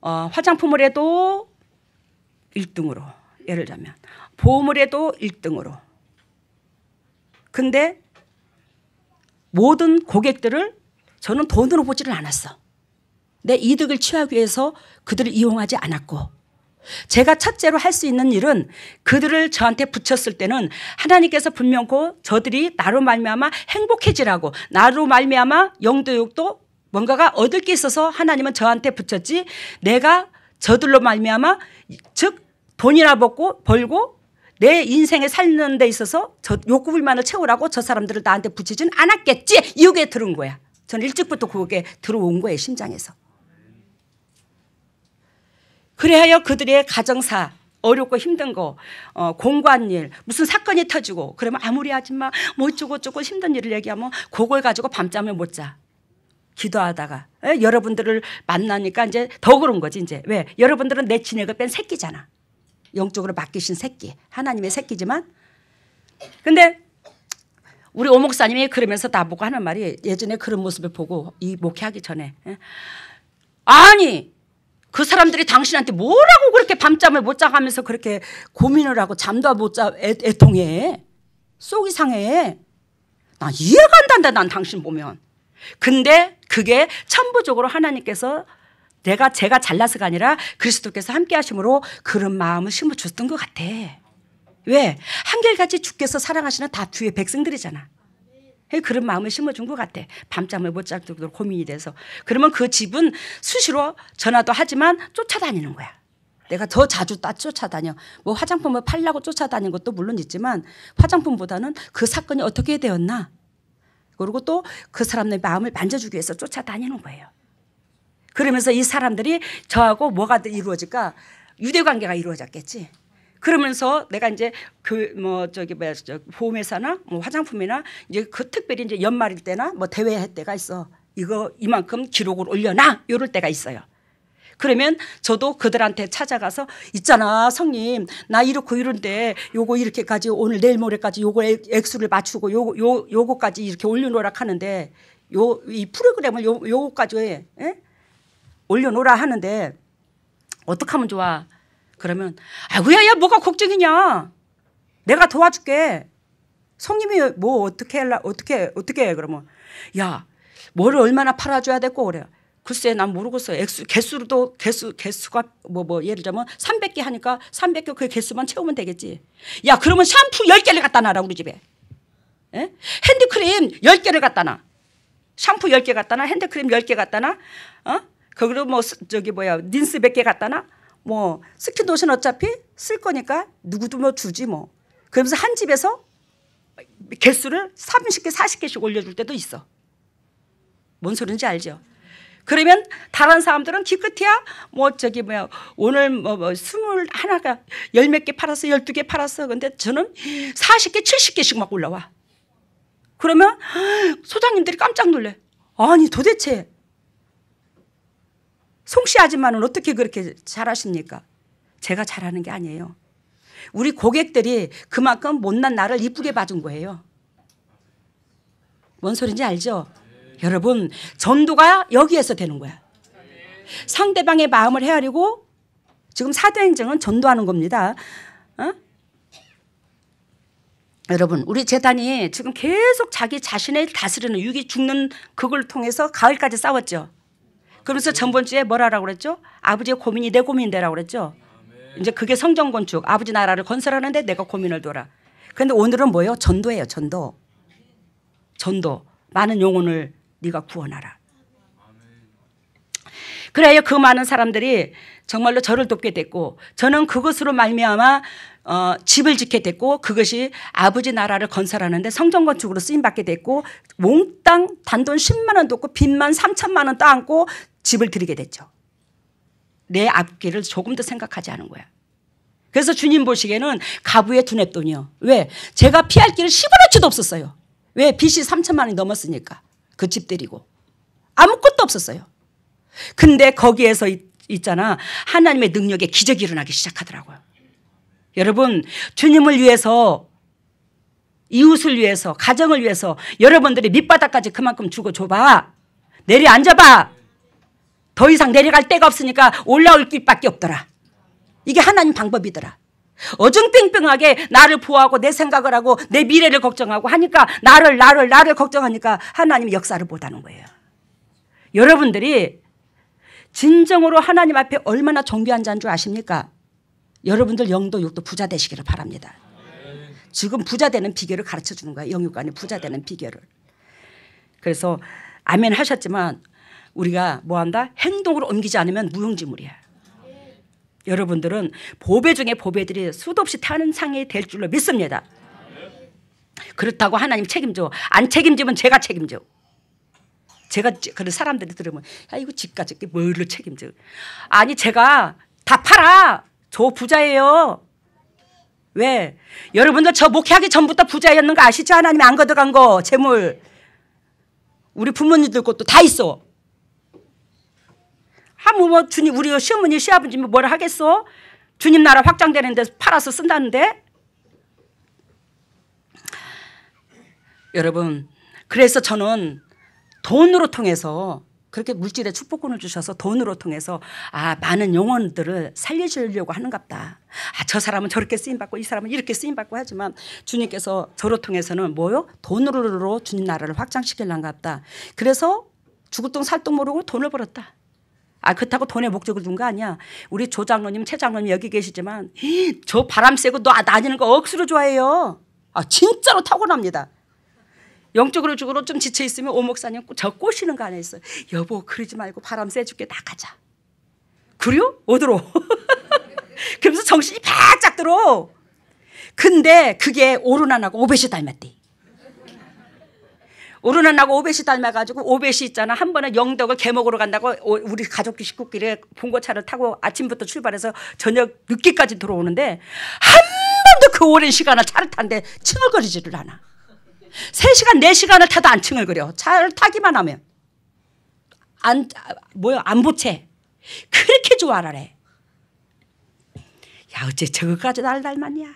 Speaker 1: 화장품을 해도 1등으로, 예를 들면 보험을 해도 1등으로. 근데 모든 고객들을 저는 돈으로 보지를 않았어. 내 이득을 취하기 위해서 그들을 이용하지 않았고, 제가 첫째로 할 수 있는 일은 그들을 저한테 붙였을 때는 하나님께서 분명코 저들이 나로 말미암아 행복해지라고, 나로 말미암아 영도육도 뭔가가 얻을 게 있어서 하나님은 저한테 붙였지, 내가 저들로 말미암아 즉 돈이나 벌고 내 인생에 살는 데 있어서 저 욕구불만을 채우라고 저 사람들을 나한테 붙이진 않았겠지. 이게 들은 거야. 저는 일찍부터 그게 들어온 거예요, 심장에서. 그래야 그들의 가정사, 어렵고 힘든 거, 공부한 일, 무슨 사건이 터지고 그러면 아무리 하지마 뭐 어쩌고 힘든 일을 얘기하면 그걸 가지고 밤잠을 못 자. 기도하다가 여러분들을 만나니까 이제 더 그런 거지. 이제 왜? 여러분들은 내 진액을 뺀 새끼잖아. 영적으로 맡기신 새끼, 하나님의 새끼지만. 근데 우리 오목사님이 그러면서 나보고 하는 말이 예전에 그런 모습을 보고 이 목회하기 전에 아니 그 사람들이 당신한테 뭐라고 그렇게 밤잠을 못 자가면서 그렇게 고민을 하고 잠도 못 자 애통해 속이 상해. 난 이해가 안 된다. 난 당신 보면. 근데 그게 천부적으로 하나님께서 제가 잘나서가 아니라 그리스도께서 함께 하심으로 그런 마음을 심어줬던 것 같아. 왜? 한결같이 주께서 사랑하시는 다 주의 백성들이잖아. 그런 마음을 심어준 것 같아. 밤잠을 못 잘 정도로 고민이 돼서. 그러면 그 집은 수시로 전화도 하지만 쫓아다니는 거야. 내가 더 자주 쫓아다녀. 뭐 화장품을 팔려고 쫓아다니는 것도 물론 있지만 화장품보다는 그 사건이 어떻게 되었나. 그리고 또 그 사람의 마음을 만져주기 위해서 쫓아다니는 거예요. 그러면서 이 사람들이 저하고 뭐가 이루어질까? 유대관계가 이루어졌겠지. 그러면서 내가 이제 보험회사나 뭐 화장품이나 이제 그 특별히 이제 연말일 때나 뭐 대회할 때가 있어. 이거 이만큼 기록을 올려놔. 이럴 때가 있어요. 그러면 저도 그들한테 찾아가서 있잖아 성님 나 이렇고 이런데 요거 이렇게까지 오늘 내일 모레까지 요거 액수를 맞추고 요거까지 이렇게 올려놓으라 하는데 이 프로그램을 요거까지 올려놓으라 하는데 어떻게 하면 좋아? 그러면 아이고야 야 뭐가 걱정이냐? 내가 도와줄게. 성님이 뭐 어떻게 해 그러면 야 뭐를 얼마나 팔아줘야 되고 그래. 글쎄 난 모르겠어요. 개수가 뭐 예를 들면 300개 하니까 300개 그 개수만 채우면 되겠지. 야 그러면 샴푸 10개를 갖다 놔라 우리 집에. 에? 핸드크림 10개를 갖다 놔. 샴푸 10개 갖다 놔. 핸드크림 10개 갖다 놔. 그리고 뭐 린스 100개 갖다 놔. 뭐 스킨로션 어차피 쓸 거니까 누구도 뭐 주지 뭐. 그러면서 한 집에서 개수를 30개 40개씩 올려줄 때도 있어. 뭔 소린지 알죠? 그러면 다른 사람들은 기껏해야 오늘 21가 10몇 개 팔았어 12개 팔았어. 근데 저는 40개 70개씩 막 올라와. 그러면 소장님들이 깜짝 놀래. 아니 도대체 송씨 아줌마는 어떻게 그렇게 잘하십니까? 제가 잘하는 게 아니에요. 우리 고객들이 그만큼 못난 나를 이쁘게 봐준 거예요. 뭔 소린지 알죠? 여러분 전도가 여기에서 되는 거야. 상대방의 마음을 헤아리고 지금 사도행정은 전도하는 겁니다. 여러분 우리 재단이 지금 계속 자기 자신을 다스리는 육이 죽는 그걸 통해서 가을까지 싸웠죠. 그러면서 전번주에 뭐라고 그랬죠? 아버지의 고민이 내 고민되라고 그랬죠. 이제 그게 성전건축 아버지 나라를 건설하는데 내가 고민을 둬라. 그런데 오늘은 뭐예요? 전도예요. 전도. 많은 영혼을 네가 구원하라. 그래야 그 많은 사람들이 정말로 저를 돕게 됐고 저는 그것으로 말미암아 집을 짓게 됐고 그것이 아버지 나라를 건설하는데 성전 건축으로 쓰임받게 됐고 몽땅 단돈 10만 원도 없고 빚만 3천만 원 떠안고 집을 드리게 됐죠. 내 앞길을 조금도 생각하지 않은 거야. 그래서 주님 보시기에는 가부의 두뇌돈이요. 왜? 제가 피할 길을 10원어치도 없었어요. 왜? 빚이 3천만 원이 넘었으니까. 그 집 데리고. 아무것도 없었어요. 근데 거기에서 있잖아. 하나님의 능력에 기적이 일어나기 시작하더라고요. 여러분 주님을 위해서 이웃을 위해서 가정을 위해서 여러분들이 밑바닥까지 그만큼 주고 줘봐. 내려앉아봐. 더 이상 내려갈 데가 없으니까 올라올 길밖에 없더라. 이게 하나님 방법이더라. 어중뺑뺑하게 나를 보호하고 내 생각을 하고 내 미래를 걱정하고 하니까 나를 걱정하니까 하나님이 역사를 못하는 거예요. 여러분들이 진정으로 하나님 앞에 얼마나 존귀한 자인 줄 아십니까? 여러분들 영도 육도 부자 되시기를 바랍니다. 지금 부자 되는 비결을 가르쳐 주는 거예요. 영육간에 부자 되는 비결을. 그래서 아멘 하셨지만 우리가 뭐한다? 행동으로 옮기지 않으면 무용지물이야. 여러분들은 보배 중에 보배들이 수도 없이 탄생이 될 줄로 믿습니다. 그렇다고 하나님 책임져. 안 책임지면 제가 책임져. 제가 그런 사람들이 들으면 야 이거 집까지 뭘로 책임져. 아니 제가 다 팔아. 저 부자예요. 왜? 여러분들 저 목회하기 전부터 부자였는 거 아시죠? 하나님이 안 걷어간 거 재물. 우리 부모님들 것도 다 있어. 뭐 주님 우리 시어머니 시아버지 뭐라 하겠어? 주님 나라 확장되는 데 팔아서 쓴다는데. 여러분, 그래서 저는 돈으로 통해서 그렇게 물질의 축복권을 주셔서 돈으로 통해서 많은 영혼들을 살려주려고 하는갑다. 저 사람은 저렇게 쓰임받고 이 사람은 이렇게 쓰임받고 하지만 주님께서 저로 통해서는 뭐요? 돈으로 주님 나라를 확장시키려는갑다. 그래서 죽을똥 살똥 모르고 돈을 벌었다. 그렇다고 돈의 목적을 준 거 아니야. 우리 조 장로님, 최 장로님 여기 계시지만 저 바람 쐬고 다니는 거 억수로 좋아해요. 진짜로 타고납니다. 영적으로 죽으로 좀 지쳐있으면 오 목사님 저 꼬시는 거 안에 있어요. 여보 그러지 말고 바람 쐬줄게 나가자. 그래요? 어디로? 그러면서 정신이 바짝 들어. 근데 그게 오르난하고 오벳이 닮았대. 오르난하고 오벳이 닮아가지고 오벳이 있잖아. 한 번에 영덕을 개먹으러 간다고 우리 가족 식구끼리 봉고차를 타고 아침부터 출발해서 저녁 늦게까지 들어오는데 한 번도 그 오랜 시간을 차를 탄데 칭얼거리지를 않아. 3시간 4시간을 타도 안 칭얼거려. 차를 타기만 하면 안 보채. 그렇게 좋아하래. 야 어째 저거까지 날 닮았냐.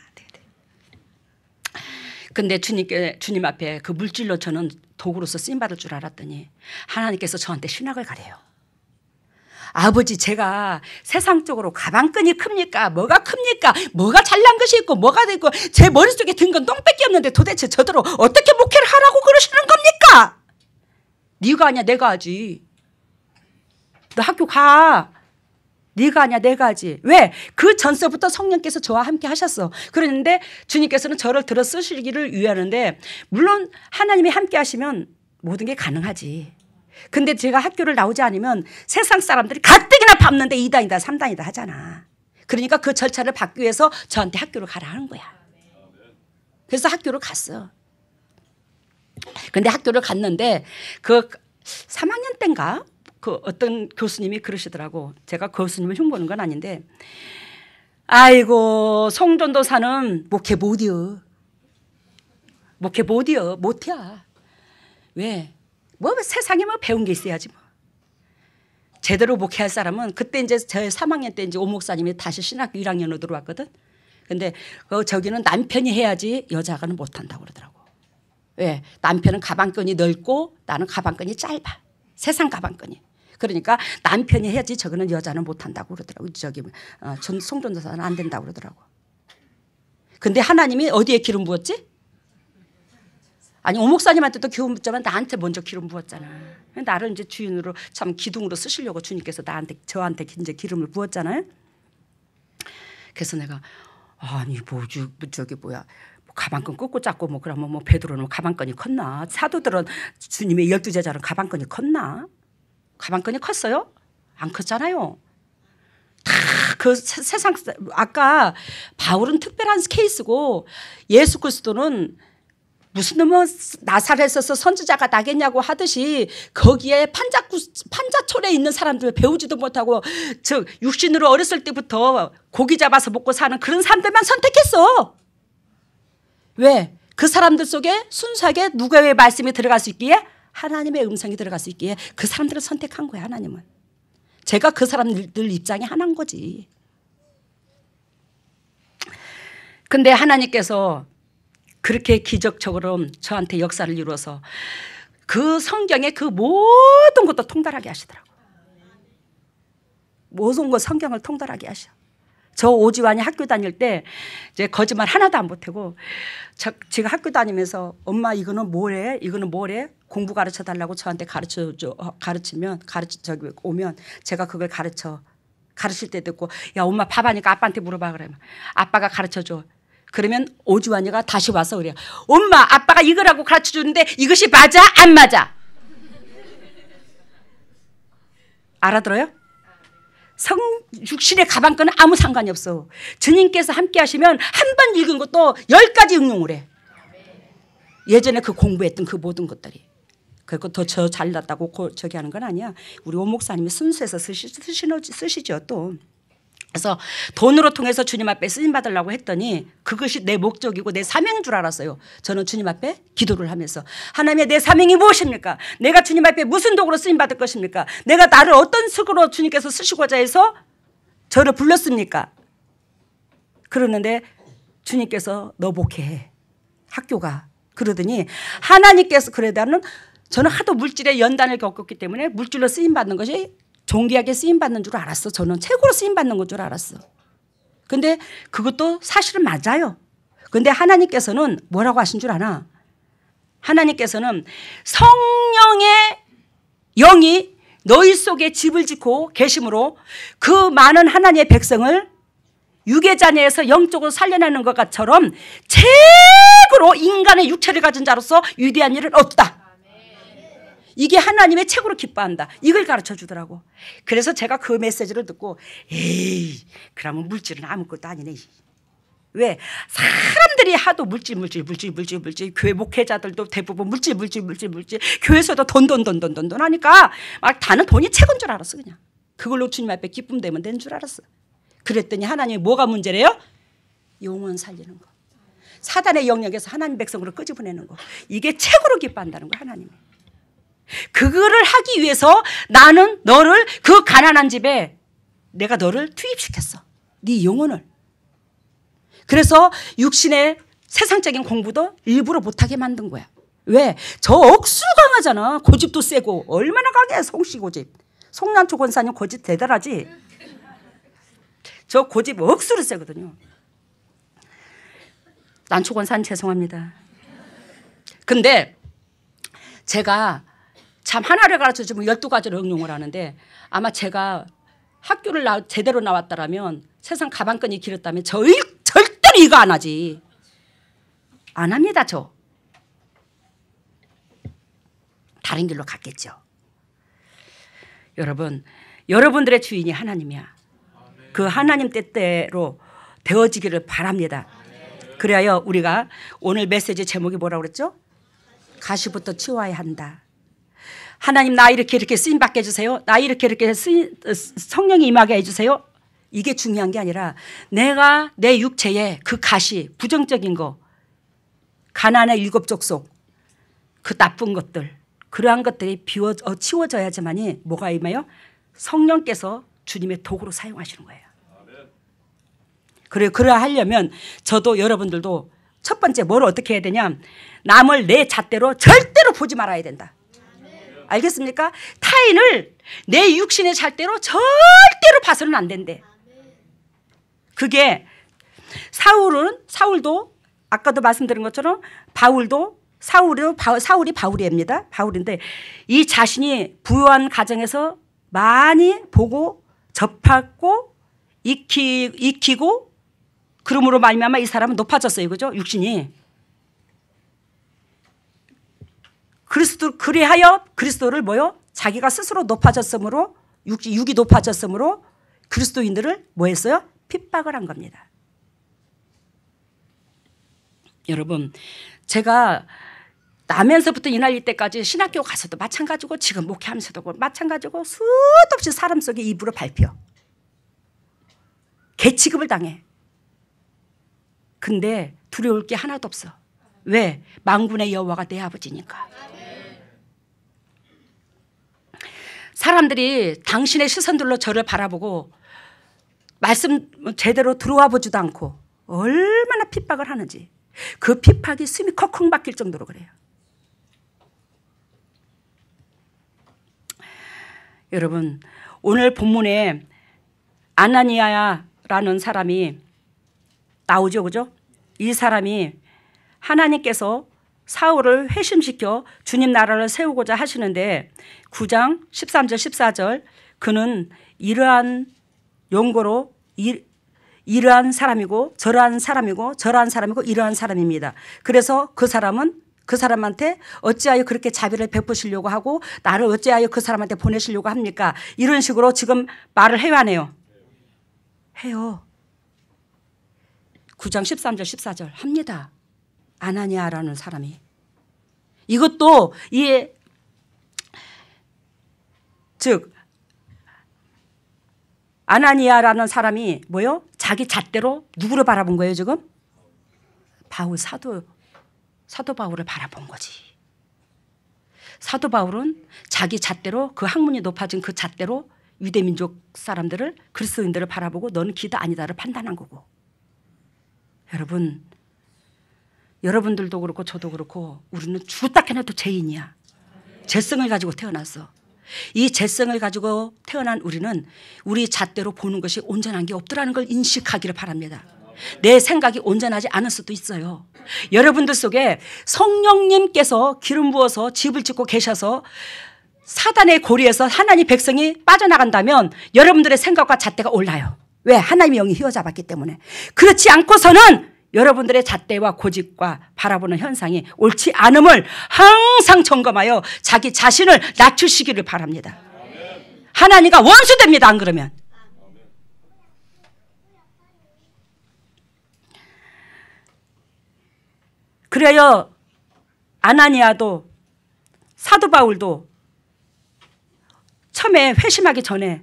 Speaker 1: 근데 주님 앞에 그 물질로 저는 도구로서 쓰임받을 줄 알았더니 하나님께서 저한테 신학을 가래요. 아버지 제가 세상적으로 가방끈이 큽니까? 뭐가 큽니까? 뭐가 잘난 것이 있고 뭐가 있고 제 머릿속에 든 건 똥밖에 없는데 도대체 저대로 어떻게 목회를 하라고 그러시는 겁니까? 네가 아니야 내가 하지. 너 학교 가. 네가 아니야 내가 하지. 왜? 그 전서부터 성령께서 저와 함께 하셨어. 그랬는데 주님께서는 저를 들어 쓰시기를 위하는데 물론 하나님이 함께 하시면 모든 게 가능하지. 근데 제가 학교를 나오지 않으면 세상 사람들이 가뜩이나 밟는데 2단이다 3단이다 하잖아. 그러니까 그 절차를 받기 위해서 저한테 학교를 가라 하는 거야. 그래서 학교를 갔어. 근데 학교를 갔는데 그 3학년 때인가 그 어떤 교수님이 그러시더라고. 제가 교수님을 흉보는 건 아닌데 아이고 송전도사는 목회 못이여. 목회 못이여. 못이야. 왜? 세상에 배운 게 있어야지 뭐. 제대로 목회할 사람은 그때 이제 저 3학년 때 이제 오 목사님이 다시 신학교 1학년으로 들어왔거든. 근데 저기는 남편이 해야지 여자가는 못한다고 그러더라고. 왜? 남편은 가방끈이 넓고 나는 가방끈이 짧아. 세상 가방끈이. 그러니까 남편이 해야지 저거는 여자는 못한다고 그러더라고. 송전도사는 안 된다고 그러더라고. 근데 하나님이 어디에 기름 부었지? 아니 오 목사님한테도 기름 붓지만 나한테 먼저 기름 부었잖아. 나를 이제 주인으로 참 기둥으로 쓰시려고 주님께서 저한테 이제 기름을 부었잖아요. 그래서 내가 가방끈 끄고 잡고 그러면 베드로는 가방끈이 컸나? 사도들은 주님의 12제자는 가방끈이 컸나? 가방끈이 컸어요? 안 컸잖아요. 다 그 세상 아까 바울은 특별한 케이스고 예수 그리스도는 무슨 놈은 나사렛에서 선지자가 나겠냐고 하듯이 거기에 판자촌에 있는 사람들 배우지도 못하고 즉 육신으로 어렸을 때부터 고기 잡아서 먹고 사는 그런 사람들만 선택했어. 왜? 그 사람들 속에 순수하게 누구의 말씀이 들어갈 수 있기에 하나님의 음성이 들어갈 수 있기에 그 사람들을 선택한 거야. 하나님은. 제가 그 사람들 입장에 하나인 거지. 근데 하나님께서 그렇게 기적적으로 저한테 역사를 이루어서 그 성경에 그 모든 것도 통달하게 하시더라고. 모든 것 성경을 통달하게 하셔. 저 오지환이 학교 다닐 때 이제 거짓말 하나도 안 보태고 제가 학교 다니면서 엄마 이거는 뭐래? 이거는 뭐래? 공부 가르쳐 달라고 저한테 오면 제가 그걸 가르칠 때 듣고 야 엄마 밥 하니까 아빠한테 물어봐 그러면 아빠가 가르쳐 줘. 그러면 오지환이가 다시 와서 그래요. 엄마 아빠가 이거라고 가르쳐 주는데 이것이 맞아? 안 맞아? 알아들어요? 육신의 가방끈은 아무 상관이 없어. 주님께서 함께 하시면 한 번 읽은 것도 10가지 응용을 해. 예전에 그 공부했던 그 모든 것들이. 그리고 더 저 잘났다고 저기 하는 건 아니야. 우리 오 목사님이 순수해서 쓰시죠 또. 그래서 돈으로 통해서 주님 앞에 쓰임 받으려고 했더니 그것이 내 목적이고 내 사명인 줄 알았어요. 저는 주님 앞에 기도를 하면서 하나님의 내 사명이 무엇입니까? 내가 주님 앞에 무슨 도구로 쓰임 받을 것입니까? 내가 나를 어떤 식으로 주님께서 쓰시고자 해서 저를 불렀습니까? 그러는데 주님께서 너 목회해. 학교가 그러더니 하나님께서 그러다는 저는 하도 물질의 연단을 겪었기 때문에 물질로 쓰임받는 것이 존귀하게 쓰임받는 줄 알았어. 저는 최고로 쓰임받는 건 줄 알았어. 근데 그것도 사실은 맞아요. 근데 하나님께서는 뭐라고 하신 줄 아나? 하나님께서는 성령의 영이 너희 속에 집을 짓고 계심으로 그 많은 하나님의 백성을 유괴자녀에서 영적으로 살려내는 것처럼 최고로 인간의 육체를 가진 자로서 위대한 일은 없다. 이게 하나님의 최고로 기뻐한다. 이걸 가르쳐 주더라고. 그래서 제가 그 메시지를 듣고 에이 그러면 물질은 아무것도 아니네. 왜? 사람들이 하도 물질 교회 목회자들도 대부분 물질 교회에서도 돈 하니까 막 다는 돈이 최고인 줄 알았어. 그냥 그걸로 주님 앞에 기쁨 되면 되는 줄 알았어. 그랬더니 하나님이 뭐가 문제래요? 영혼 살리는 거. 사단의 영역에서 하나님 백성으로 끄집어내는 거. 이게 최고로 기뻐한다는 거 하나님이. 그거를 하기 위해서 나는 너를 그 가난한 집에 내가 너를 투입시켰어. 네 영혼을. 그래서 육신의 세상적인 공부도 일부러 못하게 만든 거야. 왜? 저 억수 강하잖아. 고집도 세고. 얼마나 강해 송씨 고집. 송난초 권사님 고집 대단하지. 저 고집 억수로 세거든요. 난초 권사님 죄송합니다. 근데 제가 참 하나를 가르쳐주면 12가지를 응용을 하는데 아마 제가 학교를 제대로 나왔다라면 세상 가방끈이 길었다면 절대로 이거 안 하지. 안 합니다. 저. 다른 길로 갔겠죠. 여러분, 여러분들의 주인이 하나님이야. 그 하나님 뜻대로 되어지기를 바랍니다. 그래야 우리가 오늘 메시지 제목이 뭐라고 그랬죠? 가시부터 치워야 한다. 하나님 나 이렇게 쓰임받게 해주세요. 나 이렇게 성령이 임하게 해주세요. 이게 중요한 게 아니라 내가 내 육체에 그 가시 부정적인 거 가난의 7족속 그 나쁜 것들 그러한 것들이 치워져야지만이 뭐가 임해요? 성령께서 주님의 도구로 사용하시는 거예요. 그래야 하려면 저도 여러분들도 첫 번째 뭘 어떻게 해야 되냐? 남을 내 잣대로 절대로 보지 말아야 된다. 알겠습니까? 타인을 내 육신의 잣대로 절대로 봐서는 안 된대. 그게 사울도 아까도 말씀드린 것처럼 사울이 바울입니다. 바울인데 이 자신이 부유한 가정에서 많이 보고 접하고 익히고 그러므로 말미암아 이 사람은 높아졌어요. 그죠? 육신이. 그리하여 그리스도를 뭐요? 자기가 스스로 높아졌으므로 육이 높아졌으므로 그리스도인들을 뭐 했어요? 핍박을 한 겁니다. 여러분 제가 나면서부터 이 나이 때까지 신학교 가서도 마찬가지고 지금 목회하면서도 마찬가지고 수도 없이 사람 속에 입으로 밟혀. 개취급을 당해. 근데 두려울 게 하나도 없어. 왜? 만군의 여호와가 내 아버지니까. 사람들이 당신의 시선들로 저를 바라보고 말씀 제대로 들어와 보지도 않고 얼마나 핍박을 하는지 그 핍박이 숨이 컥컥 막힐 정도로 그래요. 여러분 오늘 본문에 아나니아라는 사람이 나오죠. 그죠? 이 사람이 하나님께서 사울을 회심시켜 주님 나라를 세우고자 하시는데 9장 13절 14절 그는 이러한 용고로 이러한 사람이고 저러한 사람이고 저러한 사람이고 이러한 사람입니다. 그래서 그 사람한테 어찌하여 그렇게 자비를 베푸시려고 하고 나를 어찌하여 그 사람한테 보내시려고 합니까? 이런 식으로 지금 말을 해요 안 해요? 해요. 9장 13절 14절 합니다. 아나니아라는 사람이. 이것도 즉 아나니아라는 사람이 뭐요? 자기 잣대로 누구를 바라본 거예요 지금? 바울 사도 바울을 바라본 거지. 사도 바울은 자기 잣대로 그 학문이 높아진 그 잣대로 유대민족 사람들을 그리스도인들을 바라보고 너는 기다 아니다를 판단한 거고. 여러분 여러분들도 그렇고 저도 그렇고 우리는 죽었다 깨어나도 죄인이야. 죄성을 가지고 태어났어. 이 죄성을 가지고 태어난 우리는 우리 잣대로 보는 것이 온전한 게 없더라는 걸 인식하기를 바랍니다. 내 생각이 온전하지 않을 수도 있어요. 여러분들 속에 성령님께서 기름 부어서 집을 짓고 계셔서 사단의 고리에서 하나님 백성이 빠져나간다면 여러분들의 생각과 잣대가 올라요. 왜? 하나님의 영이 휘어잡았기 때문에. 그렇지 않고서는 여러분들의 잣대와 고집과 바라보는 현상이 옳지 않음을 항상 점검하여 자기 자신을 낮추시기를 바랍니다. 하나님과 원수됩니다. 안 그러면. 그래요. 아나니아도 사도 바울도 처음에 회심하기 전에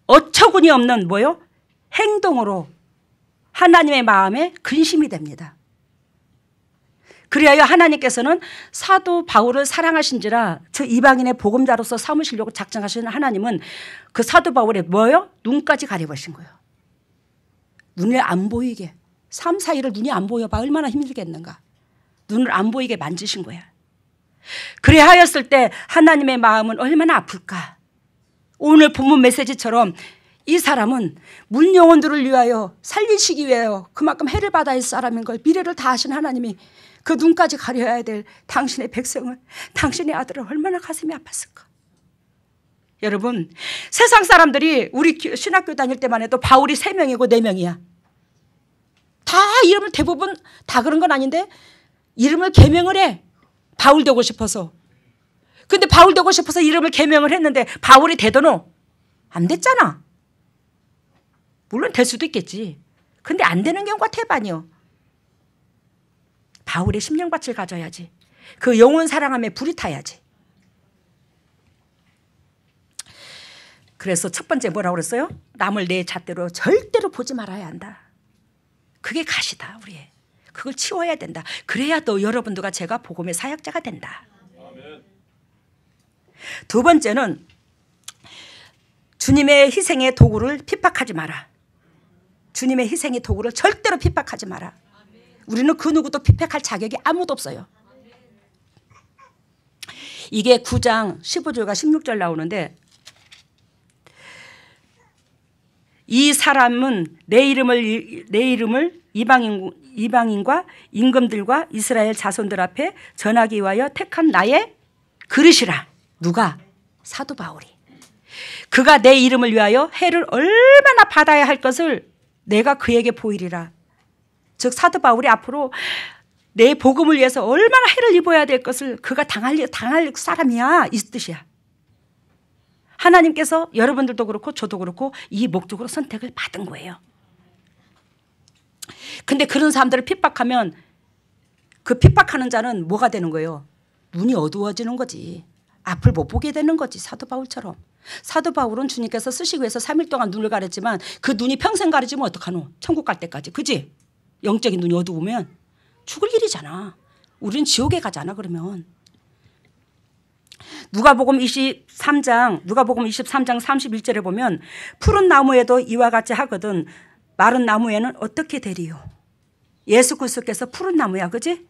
Speaker 1: 어처구니 없는 뭐요? 행동으로 하나님의 마음에 근심이 됩니다. 그리하여 하나님께서는 사도 바울을 사랑하신지라 저 이방인의 복음자로서 삼으시려고 작정하신 하나님은 그 사도 바울의 뭐요? 눈까지 가려보신 거예요. 눈에 안 보이게. 3, 4일을 눈이 안 보여봐 얼마나 힘들겠는가. 눈을 안 보이게 만지신 거야. 그래 하였을 때 하나님의 마음은 얼마나 아플까. 오늘 본문 메시지처럼 이 사람은 문영혼들을 위하여 살리시기 위하여 그만큼 해를 받아야 할 사람인 걸 미래를 다 하신 하나님이 그 눈까지 가려야 될 당신의 백성을, 당신의 아들을 얼마나 가슴이 아팠을까. 여러분, 세상 사람들이 우리 신학교 다닐 때만 해도 바울이 3명이고 4명이야. 다 이름을 대부분 다 그런 건 아닌데 이름을 개명을 해. 바울 되고 싶어서. 근데 바울 되고 싶어서 이름을 개명을 했는데 바울이 되더노? 안 됐잖아. 물론 될 수도 있겠지. 근데 안 되는 경우가 태반이요. 바울의 심령밭을 가져야지. 그 영혼 사랑함에 불이 타야지. 그래서 첫 번째 뭐라고 그랬어요? 남을 내 잣대로 절대로 보지 말아야 한다. 그게 가시다 우리의. 그걸 치워야 된다. 그래야 또 여러분들과 제가 복음의 사역자가 된다. 두 번째는 주님의 희생의 도구를 핍박하지 마라. 주님의 희생의 도구를 절대로 핍박하지 마라. 우리는 그 누구도 핍박할 자격이 아무도 없어요. 이게 9장 15절과 16절 나오는데 이 사람은 내 이름을 이방인과 임금들과 이스라엘 자손들 앞에 전하기 위하여 택한 나의 그릇이라. 누가? 사도 바울이. 그가 내 이름을 위하여 해를 얼마나 받아야 할 것을 내가 그에게 보이리라. 즉 사도 바울이 앞으로 내 복음을 위해서 얼마나 해를 입어야 될 것을 그가 당할 사람이야. 이 뜻이야. 하나님께서 여러분들도 그렇고 저도 그렇고 이 목적으로 선택을 받은 거예요. 근데 그런 사람들을 핍박하면 그 핍박하는 자는 뭐가 되는 거예요? 눈이 어두워지는 거지. 앞을 못 보게 되는 거지. 사도 바울처럼. 사도 바울은 주님께서 쓰시기 위해서 3일 동안 눈을 가렸지만 그 눈이 평생 가려지면 어떡하노? 천국 갈 때까지. 그지? 영적인 눈이 어두우면 죽을 일이잖아. 우리는 지옥에 가잖아 그러면. 누가복음 23장 31절에 보면 푸른 나무에도 이와 같이 하거든 마른 나무에는 어떻게 되리요? 예수 그리스도께서 푸른 나무야. 그지?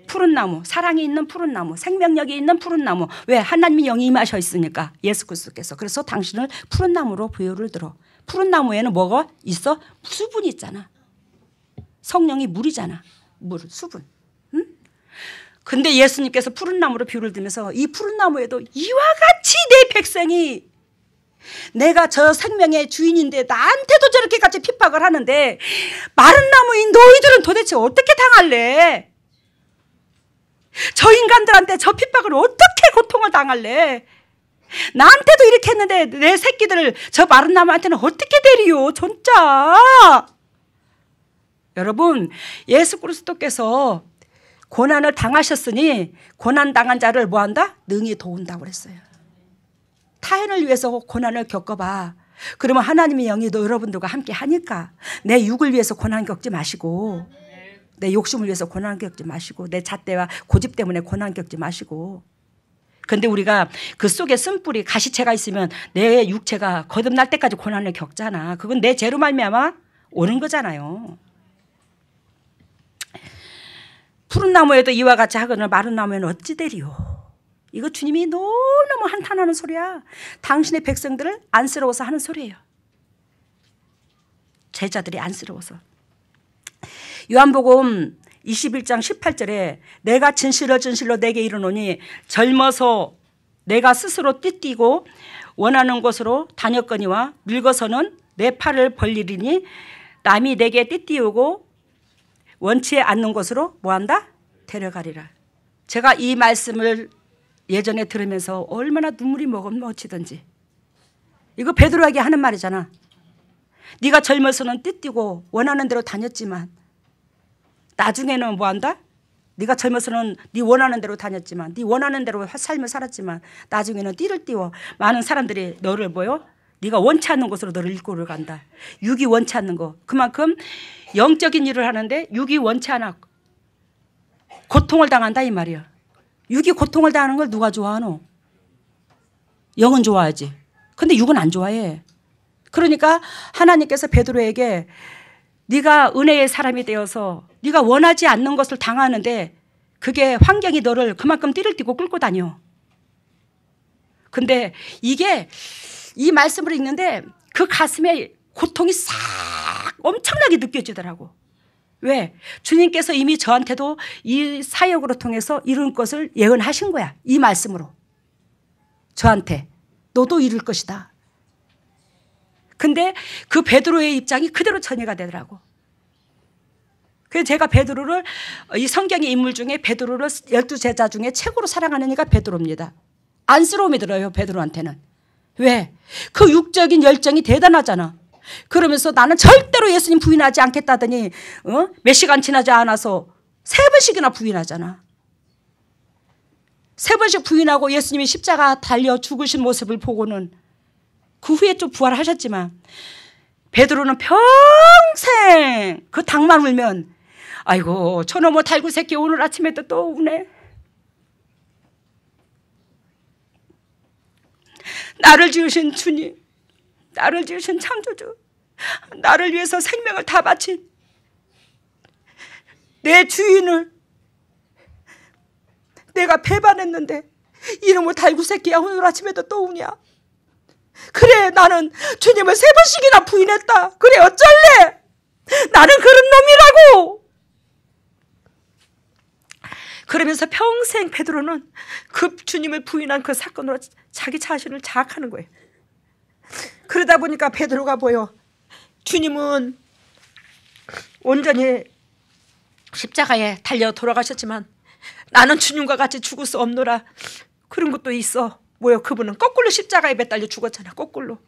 Speaker 1: 푸른 나무, 사랑이 있는 푸른 나무, 생명력이 있는 푸른 나무. 왜? 하나님의 영이 임하셔 있으니까 예수 그리스도께서. 그래서 당신을 푸른 나무로 비유를 들어. 푸른 나무에는 뭐가 있어? 수분이 있잖아. 성령이 물이잖아. 물, 수분. 응? 근데 예수님께서 푸른 나무로 비유를 들면서 이 푸른 나무에도 이와 같이 내 백성이 내가 저 생명의 주인인데 나한테도 저렇게 같이 핍박을 하는데 마른 나무인 너희들은 도대체 어떻게 당할래? 저 인간들한테 저 핍박을 어떻게 고통을 당할래? 나한테도 이렇게 했는데 내 새끼들을 저 마른 나무한테는 어떻게 되리요? 진짜. 여러분, 예수 그리스도께서 고난을 당하셨으니 고난 당한 자를 뭐한다? 능히 도운다고 그랬어요. 타인을 위해서 고난을 겪어봐. 그러면 하나님의 영이 여러분들과 함께 하니까 내 육을 위해서 고난 겪지 마시고 내 욕심을 위해서 고난 겪지 마시고 내 잣대와 고집 때문에 고난 겪지 마시고. 그런데 우리가 그 속에 쓴뿌리 가시채가 있으면 내 육체가 거듭날 때까지 고난을 겪잖아. 그건 내 죄로 말미암아 오는 거잖아요. 푸른 나무에도 이와 같이 하거늘 마른 나무에는 어찌 되리요. 이거 주님이 너무너무 한탄하는 소리야. 당신의 백성들을 안쓰러워서 하는 소리예요. 제자들이 안쓰러워서. 요한복음 21장 18절에 내가 진실로 진실로 내게 이르노니 젊어서 내가 스스로 띠띠고 원하는 곳으로 다녔거니와 늙어서는 내 팔을 벌리리니 남이 내게 띠띠우고 원치 않는 곳으로 뭐한다? 데려가리라. 제가 이 말씀을 예전에 들으면서 얼마나 눈물이 머금머치던지. 이거 베드로에게 하는 말이잖아. 네가 젊어서는 띠띠고 원하는 대로 다녔지만 나중에는 뭐한다? 네가 젊어서는 네 원하는 대로 다녔지만 네 원하는 대로 삶을 살았지만 나중에는 띠를 띠워 많은 사람들이 너를 뭐요? 네가 원치 않는 곳으로 너를 이끌어 간다. 육이 원치 않는 거. 그만큼 영적인 일을 하는데 육이 원치 않아 고통을 당한다 이 말이야. 육이 고통을 당하는 걸 누가 좋아하노? 영은 좋아하지. 근데 육은 안 좋아해. 그러니까 하나님께서 베드로에게 네가 은혜의 사람이 되어서 네가 원하지 않는 것을 당하는데 그게 환경이 너를 그만큼 띠를 띠고 끌고 다녀. 근데 이게 이 말씀을 읽는데 그 가슴에 고통이 싹 엄청나게 느껴지더라고. 왜? 주님께서 이미 저한테도 이 사역으로 통해서 이룬 것을 예언하신 거야. 이 말씀으로. 저한테 너도 이룰 것이다. 근데 그 베드로의 입장이 그대로 전이가 되더라고. 그래서 제가 베드로를 이 성경의 인물 중에 베드로를 12제자 중에 최고로 사랑하는 이가 베드로입니다. 안쓰러움이 들어요. 베드로한테는. 왜? 그 육적인 열정이 대단하잖아. 그러면서 나는 절대로 예수님 부인하지 않겠다더니 몇 시간 지나지 않아서 3번씩이나 부인하잖아. 3번씩 부인하고 예수님이 십자가 달려 죽으신 모습을 보고는 그 후에 좀 부활하셨지만 베드로는 평생 그 닭만 울면 아이고 저놈의 달구 새끼 오늘 아침에도 또 우네. 나를 지으신 주님, 나를 지으신 창조주, 나를 위해서 생명을 다 바친 내 주인을 내가 배반했는데 이놈의 달구 새끼야 오늘 아침에도 또 우냐. 그래 나는 주님을 3번씩이나 부인했다. 그래 어쩔래. 나는 그런 놈이라고. 그러면서 평생 베드로는 그 주님을 부인한 그 사건으로 자기 자신을 자학하는 거예요. 그러다 보니까 베드로가 보여. 주님은 온전히 십자가에 달려 돌아가셨지만 나는 주님과 같이 죽을 수 없노라. 그런 것도 있어. 뭐요? 그분은 거꾸로 십자가에 매달려 죽었잖아. 거꾸로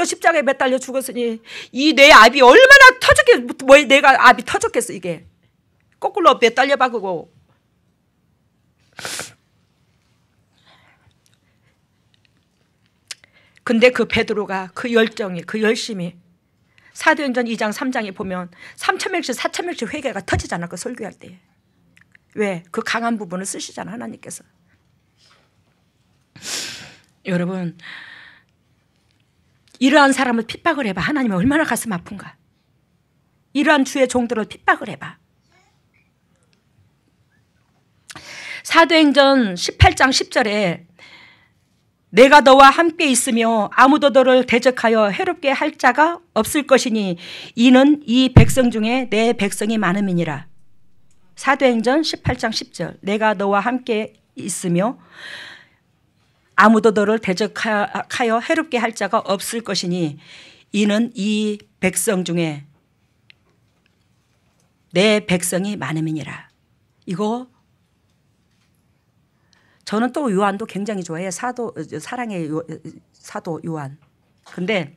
Speaker 1: 십자가에 매달려 죽었으니 이 내 압이 얼마나 터졌겠, 뭐 내가 압이 터졌겠어. 이게 거꾸로 매달려 박고. 근데 그 베드로가 그 열정이 그 열심이 사도행전 2장 3장에 보면 3,000명씩 4,000명씩 회개가 터지잖아. 그 설교할 때. 왜? 그 강한 부분을 쓰시잖아 하나님께서. 여러분 이러한 사람을 핍박을 해봐. 하나님은 얼마나 가슴 아픈가. 이러한 주의 종들을 핍박을 해봐. 사도행전 18장 10절에 내가 너와 함께 있으며 아무도 너를 대적하여 해롭게 할 자가 없을 것이니 이는 이 백성 중에 내 백성이 많음이니라. 사도행전 18장 10절 내가 너와 함께 있으며 아무도 너를 대적하여 해롭게 할 자가 없을 것이니 이는 이 백성 중에 내 백성이 많음이니라. 이거 저는 또 요한도 굉장히 좋아해요. 사랑의 사도 요한. 근데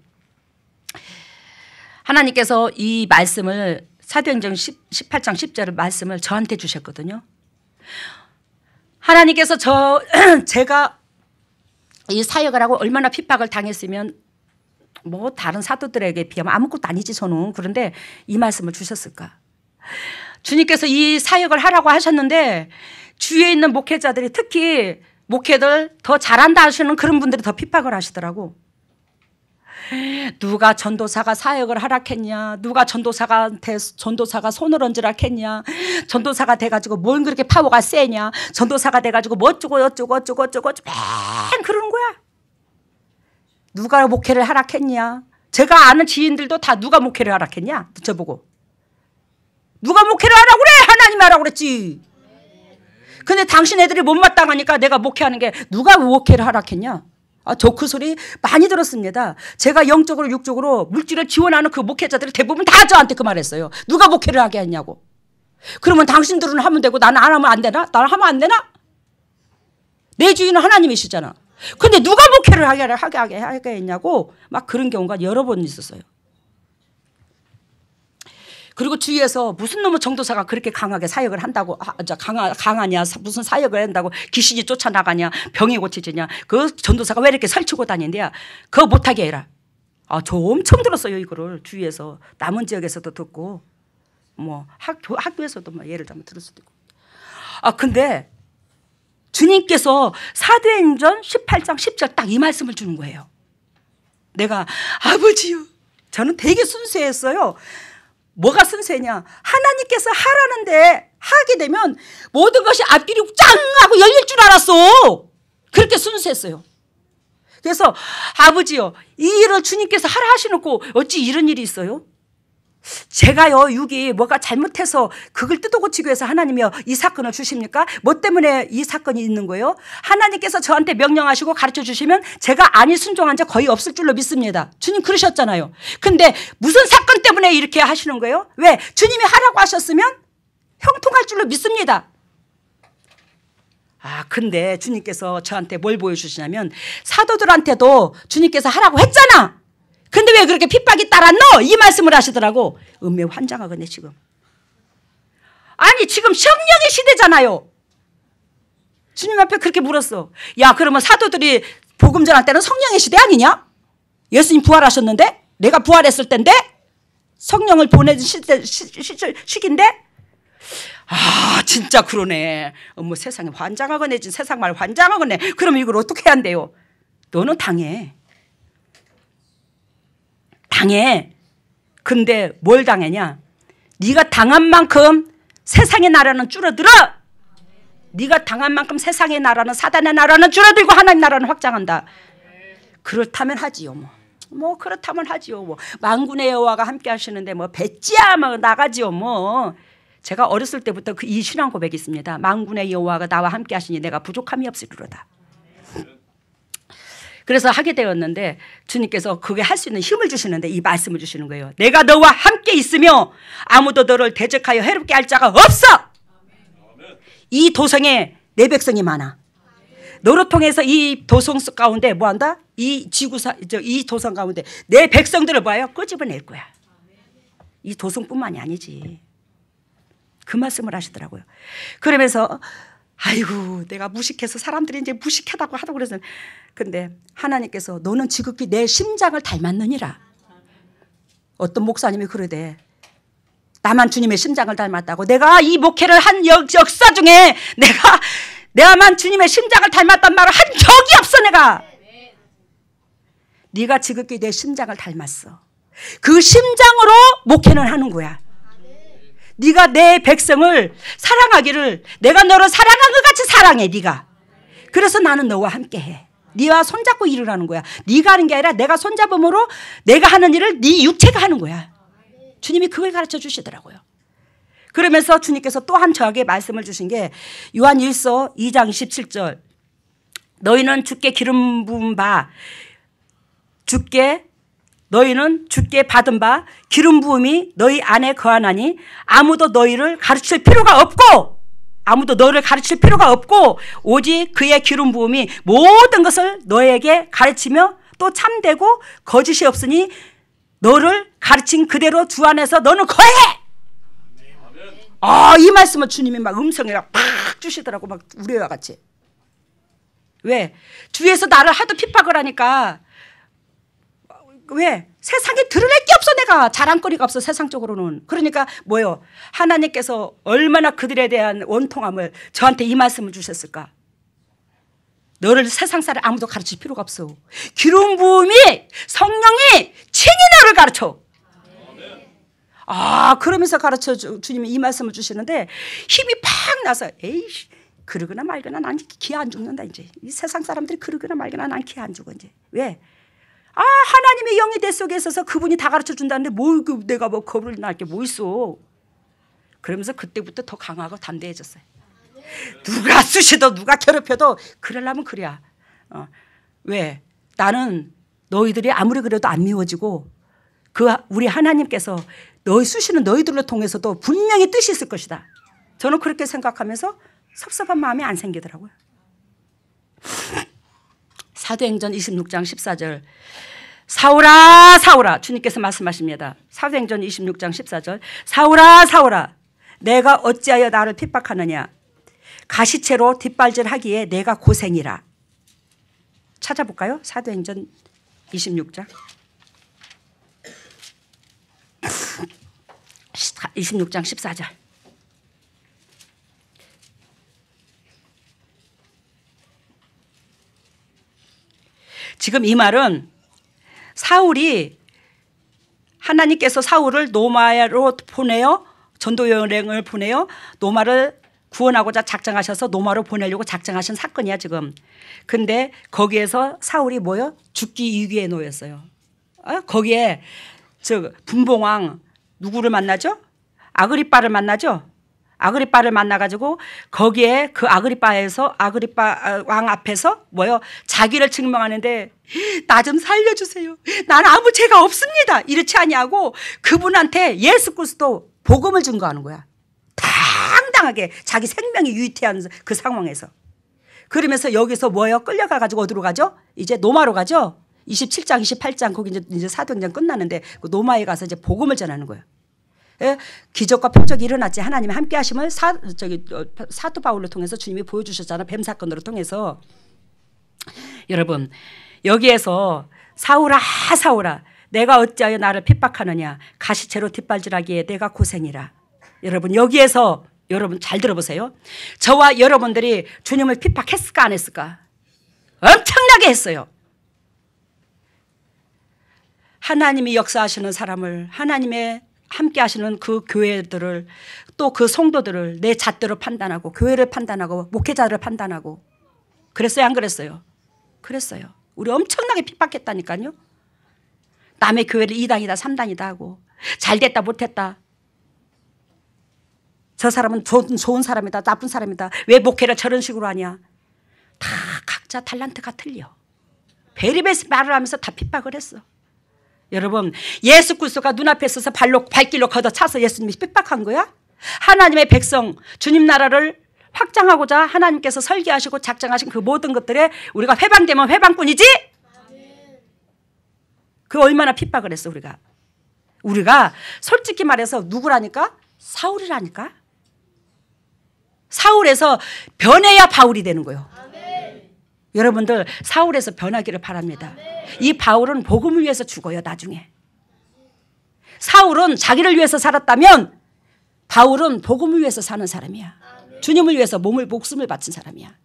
Speaker 1: 하나님께서 이 말씀을 사도행전 18장 10절 말씀을 저한테 주셨거든요. 하나님께서 제가 이 사역을 하고 얼마나 핍박을 당했으면 뭐 다른 사도들에게 비하면 아무것도 아니지 저는. 그런데 이 말씀을 주셨을까. 주님께서 이 사역을 하라고 하셨는데 주위에 있는 목회자들이 특히 목회들 더 잘한다 하시는 그런 분들이 더 핍박을 하시더라고. 누가 전도사가 사역을 하라겠냐, 누가 전도사가 손을 얹으라겠냐, 전도사가 돼가지고 뭔 그렇게 파워가 세냐, 전도사가 돼가지고 뭐 어쩌고 맨 그러는 거야. 누가 목회를 하라겠냐. 제가 아는 지인들도 다 누가 목회를 하라겠냐 저보고. 누가 목회를 하라고 그래? 하나님이 하라고 그랬지. 근데 당신 애들이 못마땅하니까 내가 목회하는 게 누가 목회를 하라겠냐. 저 그 소리 많이 들었습니다. 제가 영적으로 육적으로 물질을 지원하는 그 목회자들이 대부분 다 저한테 그 말했어요. 누가 목회를 하게 했냐고. 그러면 당신들은 하면 되고 나는 안 하면 안 되나? 나는 하면 안 되나? 내 주인은 하나님이시잖아. 근데 누가 목회를 하게 했냐고 막 그런 경우가 여러 번 있었어요. 그리고 주위에서 무슨 놈의 전도사가 그렇게 강하게 사역을 한다고, 강하냐, 무슨 사역을 한다고 귀신이 쫓아나가냐, 병이 고치지냐, 그 전도사가 왜 이렇게 설치고 다닌대야. 그거 못하게 해라. 저 엄청 들었어요, 이거를. 주위에서. 남은 지역에서도 듣고, 뭐, 학교에서도 뭐 예를 들면 들을 수도 있고. 근데 주님께서 사도행전 18장 10절 딱 이 말씀을 주는 거예요. 내가, 아버지요. 저는 되게 순수했어요. 뭐가 순수했냐? 하나님께서 하라는데 하게 되면 모든 것이 앞길이 짱 하고 열릴 줄 알았어. 그렇게 순수했어요. 그래서 아버지요, 이 일을 주님께서 하라 하시놓고 어찌 이런 일이 있어요? 제가요, 육이 뭐가 잘못해서 그걸 뜯어고치기 위해서 하나님이요 이 사건을 주십니까? 뭐 때문에 이 사건이 있는 거예요? 하나님께서 저한테 명령하시고 가르쳐 주시면 제가 아니 순종한 적 거의 없을 줄로 믿습니다. 주님 그러셨잖아요. 근데 무슨 사건 때문에 이렇게 하시는 거예요? 왜? 주님이 하라고 하셨으면 형통할 줄로 믿습니다. 근데 주님께서 저한테 뭘 보여주시냐면 사도들한테도 주님께서 하라고 했잖아. 근데 왜 그렇게 핍박이 따랐노? 이 말씀을 하시더라고. 매우 환장하겠네 지금. 아니 지금 성령의 시대잖아요. 주님 앞에 그렇게 물었어. 야 그러면 사도들이 복음 전할 때는 성령의 시대 아니냐? 예수님 부활하셨는데? 내가 부활했을 때인데? 성령을 보내준 시기인데? 진짜 그러네. 세상에 환장하겠네. 세상 말 환장하겠네. 그럼 이걸 어떻게 한대요? 너는 당해. 근데 뭘 당했냐? 네가 당한 만큼 세상의 나라는 줄어들어. 네가 당한 만큼 세상의 나라는, 사단의 나라는 줄어들고 하나님 나라는 확장한다. 그렇다면 하지요. 뭐 그렇다면 하지요. 뭐 만군의 여호와가 함께 하시는데 뭐 배지야 막 나가지요. 뭐 제가 어렸을 때부터 이 신앙 고백이 있습니다. 만군의 여호와가 나와 함께 하시니 내가 부족함이 없으리로다. 그래서 하게 되었는데 주님께서 그게 할 수 있는 힘을 주시는데 이 말씀을 주시는 거예요. 내가 너와 함께 있으며 아무도 너를 대적하여 해롭게 할 자가 없어. 이 도성에 내 백성이 많아. 너를 통해서 이 도성 가운데 뭐한다? 이 도성 가운데 내 백성들을 봐요. 끄집어낼 거야. 이 도성뿐만이 아니지. 그 말씀을 하시더라고요. 그러면서 아이고 내가 무식해서 사람들이 이제 무식하다고 하다고 그래서 근데 하나님께서 너는 지극히 내 심장을 닮았느니라. 어떤 목사님이 그러대. 나만 주님의 심장을 닮았다고. 내가 이 목회를 한 역사 중에 내가만 주님의 심장을 닮았단 말을 한 적이 없어. 내가. 네가 지극히 내 심장을 닮았어. 그 심장으로 목회는 하는 거야. 네가 내 백성을 사랑하기를 내가 너를 사랑한 것 같이 사랑해. 네가. 그래서 나는 너와 함께해. 네와 손잡고 일을 하는 거야. 네가 하는 게 아니라 내가 손잡음으로 내가 하는 일을 네 육체가 하는 거야. 주님이 그걸 가르쳐 주시더라고요. 그러면서 주님께서 또한 저에게 말씀을 주신 게 요한 1서 2장 27절 너희는 주께 기름 부은 바 너희는 주께 받은 바 기름 부음이 너희 안에 거하나니 아무도 너를 가르칠 필요가 없고 오직 그의 기름 부음이 모든 것을 너에게 가르치며 또 참되고 거짓이 없으니 너를 가르친 그대로 주 안에서 너는 거해. 이 말씀을 주님이 막 음성이라 팍 주시더라고. 막 우리와 같이. 왜? 주위에서 나를 하도 핍박을 하니까 왜? 세상에 드러낼 게 없어. 내가 자랑거리가 없어. 세상적으로는. 그러니까 뭐요? 하나님께서 얼마나 그들에 대한 원통함을 저한테 이 말씀을 주셨을까? 너를 세상 사람 아무도 가르칠 필요가 없어. 기름 부음이 성령이 친히 너를 가르쳐. 그러면서 가르쳐 주님이 이 말씀을 주시는데 힘이 팍 나서 에이씨 그러거나 말거나 난 기 안 죽는다 이제. 이 세상 사람들이 그러거나 말거나 난 기 안 죽어 이제. 왜? 하나님의 영이 내 속에 있어서 그분이 다 가르쳐 준다는데 내가 뭐 겁을 날 게 뭐 있어. 그러면서 그때부터 더 강하고 담대해졌어요. 누가 쑤시도 누가 괴롭혀도 그러려면 그래야. 왜? 나는 너희들이 아무리 그래도 안 미워지고 우리 하나님께서 쑤시는 너희들로 통해서도 분명히 뜻이 있을 것이다. 저는 그렇게 생각하면서 섭섭한 마음이 안 생기더라고요. 사도행전 26장 14절 사울아 사울아 주님께서 말씀하십니다. 사도행전 26장 14절 사울아 사울아 내가 어찌하여 나를 핍박하느냐 가시채로 뒷발질하기에 내가 고생이라. 찾아볼까요? 사도행전 26장 26장 14절 지금 이 말은 하나님께서 사울을 노마로 보내어 전도 여행을 보내어 노마를 구원하고자 작정하셔서 노마로 보내려고 작정하신 사건이야 지금. 근데 거기에서 사울이 뭐요? 죽기 위기에 놓였어요. 거기에 분봉왕 누구를 만나죠? 아그리빠를 만나죠. 아그리빠를 만나가지고 거기에 그 아그리빠 왕 앞에서 자기를 증명하는데 나 좀 살려주세요. 나는 아무 죄가 없습니다. 이렇지 아니하고 그분한테 예수 그리스도 복음을 증거하는 거야. 당당하게 자기 생명이 위태한 그 상황에서. 그러면서 여기서 끌려가가지고 어디로 가죠? 이제 노마로 가죠. 27장 28장 거기 이제 사도행전 끝나는데 그 노마에 가서 이제 복음을 전하는 거예요. 예? 기적과 표적이 일어났지. 하나님이 함께 하심을 사도 바울을 통해서 주님이 보여주셨잖아. 뱀 사건으로 통해서. 여러분 여기에서 사울아 사울아 내가 어찌하여 나를 핍박하느냐 가시채로 뒷발질하기에 내가 고생이라. 여러분 여기에서 여러분 잘 들어보세요. 저와 여러분들이 주님을 핍박했을까 안 했을까? 엄청나게 했어요. 하나님이 역사하시는 사람을 하나님의 함께 하시는 그 교회들을 또 그 성도들을 내 잣대로 판단하고 교회를 판단하고 목회자를 판단하고 그랬어요 안 그랬어요? 그랬어요. 우리 엄청나게 핍박했다니까요. 남의 교회를 2단이다 3단이다 하고 잘됐다 못했다. 저 사람은 좋은 사람이다 나쁜 사람이다. 왜 목회를 저런 식으로 하냐. 다 각자 탤런트가 틀려. 베리베스 말을 하면서 다 핍박을 했어. 여러분 예수 그리스도가 눈앞에 있어서 발길로 걷어차서 예수님이 핍박한 거야? 하나님의 백성 주님 나라를 확장하고자 하나님께서 설계하시고 작정하신 그 모든 것들에 우리가 회방되면 회방꾼이지? 그 얼마나 핍박을 했어 우리가 솔직히 말해서 누구라니까? 사울이라니까. 사울에서 변해야 바울이 되는 거예요. 여러분들 사울에서 변하기를 바랍니다. 이 바울은 복음을 위해서 죽어요 나중에. 사울은 자기를 위해서 살았다면 바울은 복음을 위해서 사는 사람이야. 주님을 위해서 목숨을 바친 사람이야.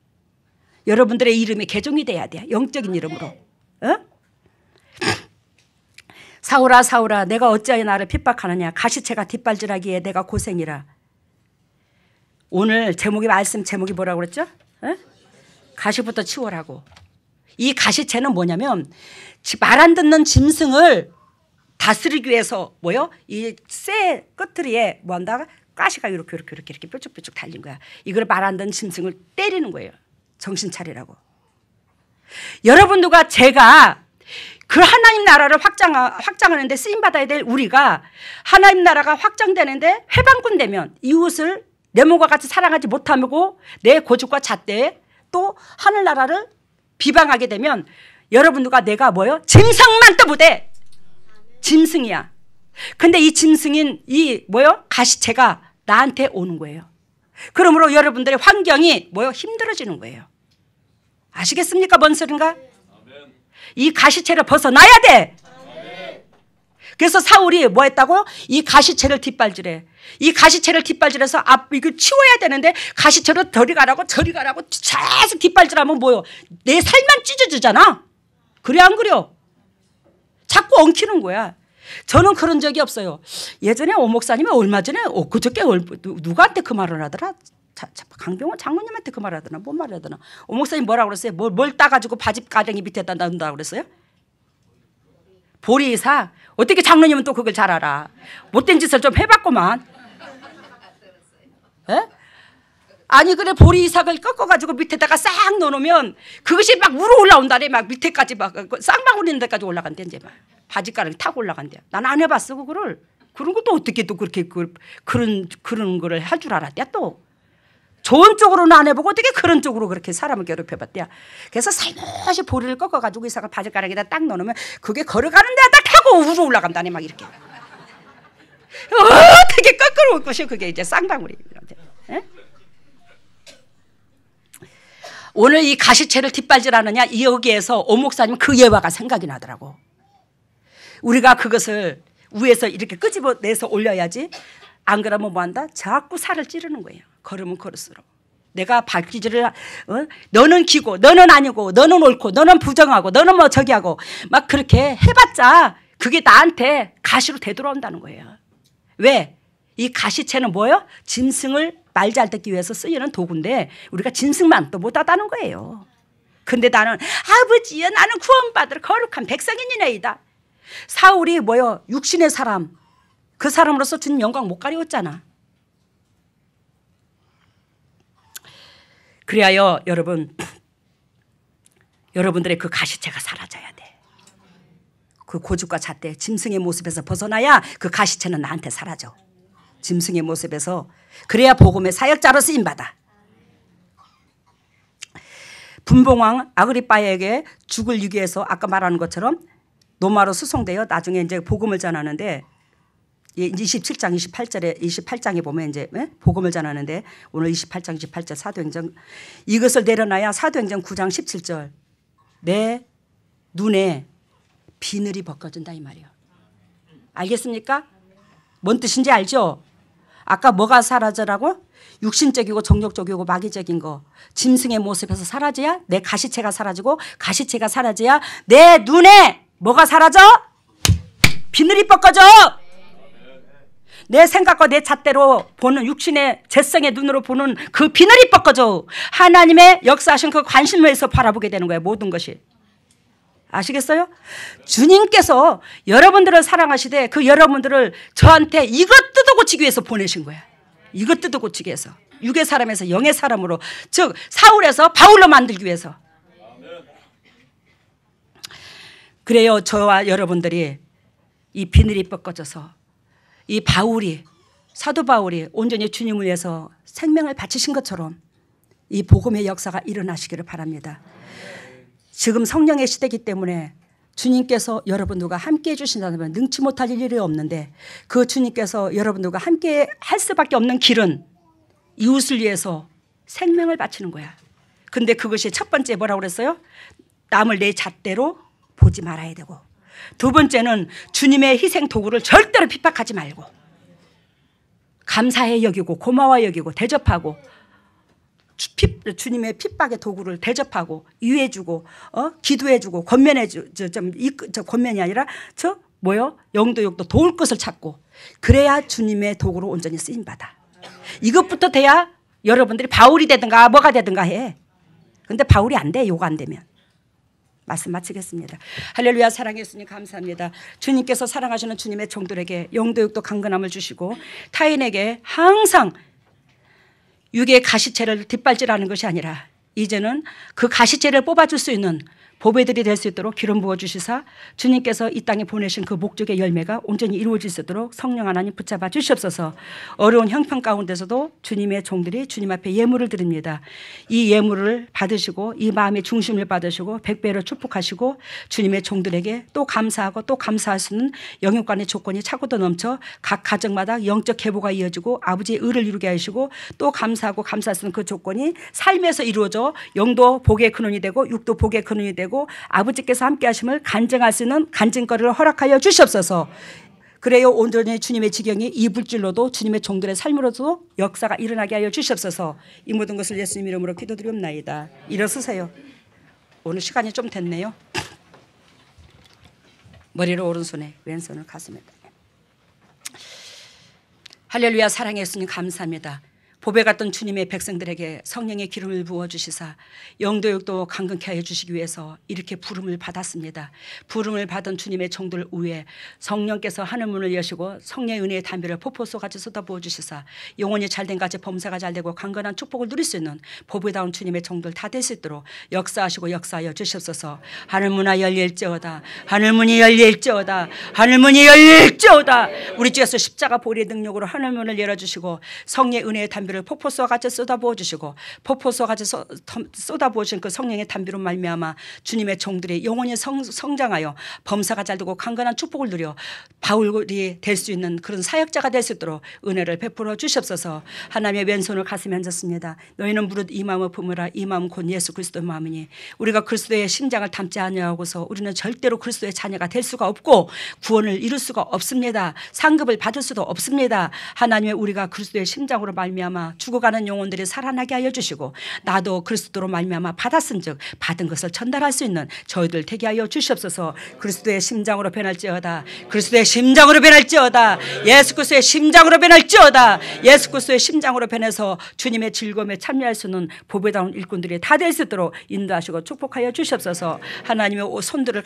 Speaker 1: 여러분들의 이름이 개종이 돼야 돼. 영적인 이름으로. 사울아 사울아 내가 어찌하여 나를 핍박하느냐 가시채가 뒷발질하기에 내가 고생이라. 오늘 말씀 제목이 뭐라고 그랬죠? 가시부터 치워라고. 이 가시채는 뭐냐면 말 안 듣는 짐승을 다스리기 위해서 이 쇠 끝트리에 뭐한다? 가시가 이렇게 뾰족뾰족 달린 거야. 이걸 말 안 듣는 짐승을 때리는 거예요. 정신 차리라고. 여러분들과 제가 그 하나님 나라를 확장하는데 쓰임받아야 될 우리가 하나님 나라가 확장되는데 회방꾼 되면 이웃을 내 몸과 같이 사랑하지 못하고 내 고집과 잣대에 또 하늘나라를 비방하게 되면 여러분들과 내가 짐승만 또 못해. 짐승이야. 근데 이 짐승인 가시채가 나한테 오는 거예요. 그러므로 여러분들의 환경이 힘들어지는 거예요. 아시겠습니까? 뭔 소린가? 이 가시채를 벗어나야 돼. 그래서 사울이 뭐 했다고? 이 가시채를 뒷발질해. 이 가시채를 뒷발질해서 이거 치워야 되는데 가시채로 저리 가라고 계속 뒷발질하면 뭐요? 내 살만 찢어지잖아. 그래 안 그래요? 자꾸 엉키는 거야. 저는 그런 적이 없어요. 예전에 오 목사님이 얼마 전에 그저께 누구한테 그 말을 하더라? 강병원 장모님한테 그 말을 하더나 뭔 말을 하더나. 오 목사님 뭐라고 그랬어요? 뭘 따가지고 바지 가랭이 밑에다 놔둔다고 그랬어요? 보리이사? 어떻게 장로님은 또 그걸 잘 알아? 못된 짓을 좀 해봤구만. 에? 아니 그래 보리이삭을 꺾어가지고 밑에다가 싹 넣어놓으면 그것이 막 우러 올라온다네. 막 밑에까지 막 쌍방울 있는 데까지 올라간대. 이제 막 바지가랑이 타고 올라간대. 난 안 해봤어 그거를. 그런 것도 어떻게 또 그렇게 그런 거를 할 줄 알았대 또. 좋은 쪽으로는 안 해보고 어떻게 그런 쪽으로 그렇게 사람을 괴롭혀봤대요. 그래서 살며시 보리를 꺾어가지고 이삭을 바지가랑이에다 딱 넣어놓으면 그게 걸어가는 데다 딱 타고 우러 올라간다네. 막 이렇게. 되게 꺾어놓을 것이 그게 이제 쌍방울이. 오늘 이 가시채를 뒷발질하느냐 여기에서 오 목사님 그 예화가 생각이 나더라고. 우리가 그것을 위에서 이렇게 끄집어내서 올려야지. 안 그러면 뭐한다? 자꾸 살을 찌르는 거예요. 걸으면 걸을수록. 내가 발기질을 너는 기고 너는 아니고 너는 옳고 너는 부정하고 너는 뭐 저기 하고 막 그렇게 해봤자 그게 나한테 가시로 되돌아온다는 거예요. 왜? 이 가시채는 뭐예요? 짐승을 말 잘 듣기 위해서 쓰이는 도구인데 우리가 짐승만 또 못하다는 거예요. 근데 나는 아버지여 나는 구원받을 거룩한 백성이니이다. 사울이 뭐요? 육신의 사람. 그 사람으로서 주님 영광 못 가리웠잖아. 그래야 여러분들의 그 가시채가 사라져야 돼. 그 고집과 잣대 짐승의 모습에서 벗어나야 그 가시채는 나한테 사라져. 짐승의 모습에서. 그래야 복음의 사역자로 쓰임받아. 분봉왕 아그리빠에게 죽을 유기해서 아까 말하는 것처럼 로마로 수송되어 나중에 이제 복음을 전하는데 27장 28장에 보면 이제 복음을 전하는데 오늘 28장 28절 사도행전 이것을 내려놔야 사도행전 9장 17절 내 눈에 비늘이 벗겨진다 이 말이에요. 알겠습니까? 뭔 뜻인지 알죠? 아까 뭐가 사라져라고? 육신적이고 정욕적이고 마귀적인 거 짐승의 모습에서 사라져야 내 가시채가 사라지고 가시채가 사라져야 내 눈에 뭐가 사라져? 비늘이 벗겨져. 내 생각과 내 잣대로 보는 육신의 재성의 눈으로 보는 그 비늘이 벗겨져. 하나님의 역사하신 그 관심에서 바라보게 되는 거예요. 모든 것이. 아시겠어요? 주님께서 여러분들을 사랑하시되 그 여러분들을 저한테 이것 뜯어 고치기 위해서 보내신 거야. 이것 뜯어 고치기 위해서. 육의 사람에서 영의 사람으로 즉 사울에서 바울로 만들기 위해서. 그래요. 저와 여러분들이 이 비늘이 벗겨져서 이 바울이 사도 바울이 온전히 주님을 위해서 생명을 바치신 것처럼 이 복음의 역사가 일어나시기를 바랍니다. 지금 성령의 시대이기 때문에 주님께서 여러분들과 함께해 주신다면 능치 못할 일이 없는데 그 주님께서 여러분들과 함께 할 수밖에 없는 길은 이웃을 위해서 생명을 바치는 거야. 근데 그것이 첫 번째 뭐라고 그랬어요? 남을 내 잣대로 보지 말아야 되고 두 번째는 주님의 희생 도구를 절대로 핍박하지 말고 감사해 여기고 고마워 여기고 대접하고 주님의 핍박의 도구를 대접하고 유해주고 기도해주고 권면이 아니라 영도욕도 도울 것을 찾고 그래야 주님의 도구로 온전히 쓰임받아. 이것부터 돼야 여러분들이 바울이 되든가 뭐가 되든가 해. 근데 바울이 안 돼. 요거 안 되면. 말씀 마치겠습니다. 할렐루야. 사랑해 주님 감사합니다. 주님께서 사랑하시는 주님의 종들에게 영도육도 강건함을 주시고 타인에게 항상 육의 가시채를 뒷발질하는 것이 아니라 이제는 그 가시채를 뽑아줄 수 있는 보배들이 될 수 있도록 기름 부어주시사 주님께서 이 땅에 보내신 그 목적의 열매가 온전히 이루어질 수 있도록 성령 하나님 붙잡아 주시옵소서. 어려운 형편 가운데서도 주님의 종들이 주님 앞에 예물을 드립니다. 이 예물을 받으시고 이 마음의 중심을 받으시고 백배로 축복하시고 주님의 종들에게 또 감사하고 또 감사할 수 있는 영육간의 조건이 차고도 넘쳐 각 가정마다 영적 회복가 이어지고 아버지의 의를 이루게 하시고 또 감사하고 감사할 수 있는 그 조건이 삶에서 이루어져 영도 복의 근원이 되고 육도 복의 근원이 되고 되고 아버지께서 함께 하심을 간증할 수 있는 간증거리를 허락하여 주시옵소서. 그래요 온전히 주님의 지경이 이 물질로도 주님의 종들의 삶으로도 역사가 일어나게 하여 주시옵소서. 이 모든 것을 예수님 이름으로 기도드리옵나이다. 일어서세요. 오늘 시간이 좀 됐네요. 머리를 오른손에 왼손을 가슴에. 할렐루야. 사랑의 예수님 감사합니다. 보배 같던 주님의 백성들에게 성령의 기름을 부어주시사 영도육도 강건케 하여 주시기 위해서 이렇게 부름을 받았습니다. 부름을 받은 주님의 종들 위에 성령께서 하늘문을 여시고 성령의 은혜의 담비를 폭포수같이 쏟아부어 주시사 영혼이 잘된 같이 범사가 잘되고 강건한 축복을 누릴 수 있는 보배다운 주님의 종들 다 될 수 있도록 역사하시고 역사하여 주시옵소서. 하늘문이 열릴지어다. 하늘문이 열릴지어다. 하늘문이 열릴지어다. 우리 주 예수 십자가 보리의 능력으로 하늘문을 열어주시고 성령의 은혜의 담비 폭포수와 같이 쏟아부어 주시고 폭포수와 같이 쏟아부어 주신 그 성령의 담비로 말미암아 주님의 종들이 영혼이 성장하여 범사가 잘되고 강건한 축복을 누려 바울이 될 수 있는 그런 사역자가 될 수 있도록 은혜를 베풀어 주시옵소서. 하나님의 왼손을 가슴에 얹었습니다. 너희는 무릇 이 마음을 품으라. 이 마음 곧 예수 그리스도의 마음이니 우리가 그리스도의 심장을 담지 아니하고서 우리는 절대로 그리스도의 자녀가 될 수가 없고 구원을 이룰 수가 없습니다. 상급을 받을 수도 없습니다. 하나님의 우리가 그리스도의 심장으로 말미암아 죽어가는 영혼들이 살아나게 하여 주시고 나도 그리스도로 말미암아 받았은즉 받은 것을 전달할 수 있는 저희들 되게 하여 주시옵소서. 그리스도의 심장으로 변할지어다. 그리스도의 심장으로 변할지어다. 예수 그리스도의 심장으로 변할지어다. 예수 그리스도의 심장으로 변해서 주님의 즐거움에 참여할 수 있는 보배다운 일꾼들이 다 될 수 있도록 인도하시고 축복하여 주시옵소서. 하나님의 손들을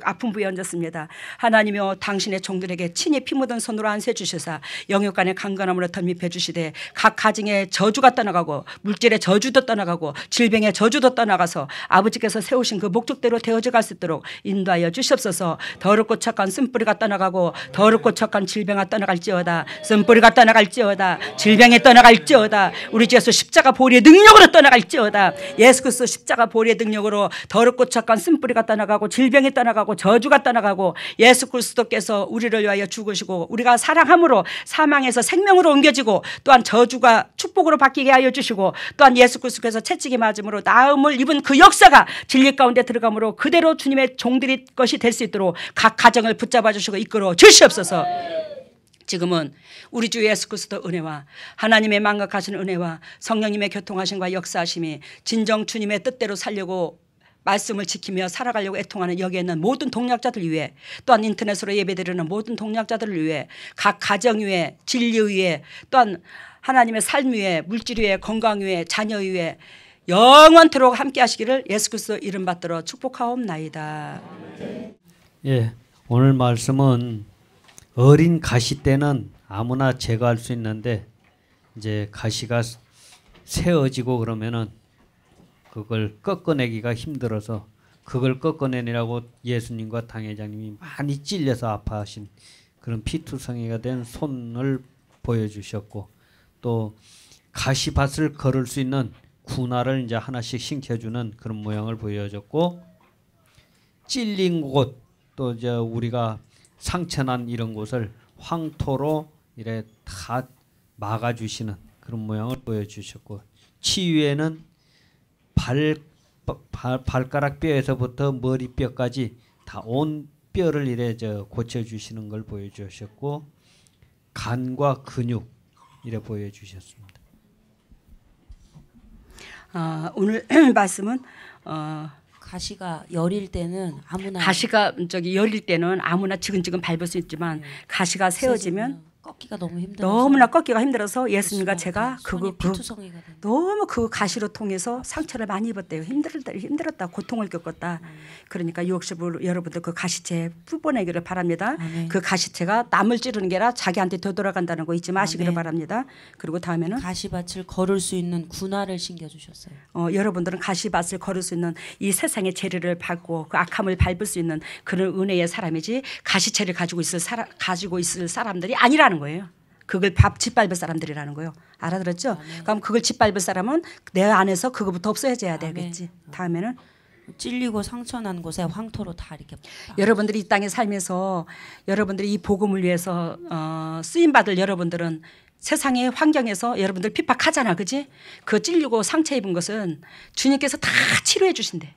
Speaker 1: 아픈 부위에 얹었습니다. 하나님이여 당신의 종들에게 친히 피 묻은 손으로 안수해 주시사 영육간의 강건함으로 덧입혀 주시되 각 가정의 저주가 떠나가고 물질의 저주도 떠나가고 질병의 저주도 떠나가서 아버지께서 세우신 그 목적대로 되어져 갈 수 있도록 인도하여 주시옵소서. 더럽고 착한 쓴뿌리가 떠나가고 더럽고 착한 질병아 떠나갈지어다. 쓴뿌리가 떠나갈지어다. 질병이 떠나갈지어다. 우리 주 예수 십자가 보리의 능력으로 떠나갈지어다. 예수 그리스도 십자가 보리의 능력으로 더럽고 착한 쓴뿌리가 떠나가고 질병이 떠나가고 저주가 떠나가고 예수 그리스도께서 우리를 위하여 죽으시고 우리가 사랑함으로 사망에서 생명으로 옮겨지고 또한 저주가 축복으로 바뀌게 하여 주시고 또한 예수 그리스도께서 채찍이 맞음으로 나음을 입은 그 역사가 진리 가운데 들어감으로 그대로 주님의 종들이 것이 될 수 있도록 각 가정을 붙잡아 주시고 이끌어 주시옵소서. 지금은 우리 주 예수 그리스도 은혜와 하나님의 망각하신 은혜와 성령님의 교통하심과 역사하심이 진정 주님의 뜻대로 살려고 말씀을 지키며 살아가려고 애통하는 여기에 있는 모든 동력자들 위해 또한 인터넷으로 예배드리는 모든 동력자들을 위해 각 가정 위에 진리 위에 또한 하나님의 삶 위에 물질 위에 건강 위에 자녀 위에 영원토록 함께 하시기를 예수 그리스도 이름 받들어 축복하옵나이다.
Speaker 2: 예, 오늘 말씀은 어린 가시 때는 아무나 제거할 수 있는데 이제 가시가 세어지고 그러면은 그걸 꺾어내기가 힘들어서 그걸 꺾어내느라고 예수님과 당회장님이 많이 찔려서 아파하신 그런 피투성이가 된 손을 보여주셨고 또 가시밭을 걸을 수 있는 군화를 이제 하나씩 신겨주는 그런 모양을 보여줬고 찔린 곳 또 이제 우리가 상처난 이런 곳을 황토로 이래 다 막아주시는 그런 모양을 보여주셨고 치유에는 발가락 뼈에서부터 머리뼈까지 다 온 뼈를 이래 고쳐주시는 걸 보여주셨고 간과 근육 이래 보여주셨습니다.
Speaker 1: 오늘 말씀은
Speaker 3: 가시가 여릴 때는 아무나
Speaker 1: 열릴 때는 아무나 지근지근 밟을 수 있지만 가시가 세어지면
Speaker 3: 꺾기가 너무 힘들어서
Speaker 1: 너무나 꺾기가 힘들어서 예수님과 제가
Speaker 3: 피투성이가 되는
Speaker 1: 너무 그 가시로 통해서 상처를 많이 입었대요. 힘들었다. 고통을 겪었다. 그러니까 유혹십으로 여러분들 그 가시채 풀어내기를 바랍니다.
Speaker 3: 아멘.
Speaker 1: 그 가시채가 남을 찌르는 게 아니라 자기한테 되돌아간다는 거 잊지 마시기를
Speaker 3: 아멘.
Speaker 1: 바랍니다. 그리고 다음에는
Speaker 3: 가시밭을 걸을 수 있는 군화를 신겨주셨어요.
Speaker 1: 여러분들은 가시밭을 걸을 수 있는 이 세상의 재료를 밟고 그 악함을 밟을 수 있는 그런 은혜의 사람이지 가시채를 가지고 있을 사람들이 아니라는 거예요. 그걸 짓밟을 사람들이라는 거예요. 알아들었죠?
Speaker 3: 아멘.
Speaker 1: 그럼 그걸 짓밟을 사람은 내 안에서 그거부터 없어져야
Speaker 3: 아멘.
Speaker 1: 되겠지. 다음에는
Speaker 3: 찔리고 상처난 곳에 황토로 다 이렇게
Speaker 1: 여러분들이 이 땅에 살면서 여러분들이 이 복음을 위해서 쓰임받을 여러분들은 세상의 환경에서 여러분들 핍박하잖아. 그지? 그 찔리고 상처 입은 것은 주님께서 다 치료해 주신대.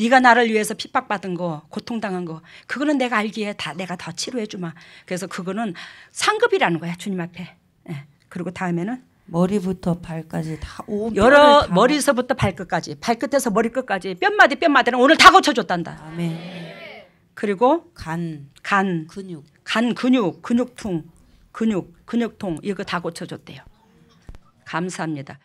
Speaker 1: 네가 나를 위해서 핍박받은 거, 고통당한 거, 그거는 내가 알기에 다 내가 더 치료해 주마. 그래서 그거는 상급이라는 거야, 주님 앞에. 예. 그리고 다음에는
Speaker 3: 머리부터 발까지 다 온
Speaker 1: 여러
Speaker 3: 뼈를 다
Speaker 1: 머리서부터 발끝까지, 발끝에서 머리끝까지 뼈마디 뼈마디는 오늘 다 고쳐줬단다.
Speaker 3: 아멘.
Speaker 1: 그리고
Speaker 3: 간,
Speaker 1: 간
Speaker 3: 근육.
Speaker 1: 근육통 이거 다 고쳐줬대요. 감사합니다.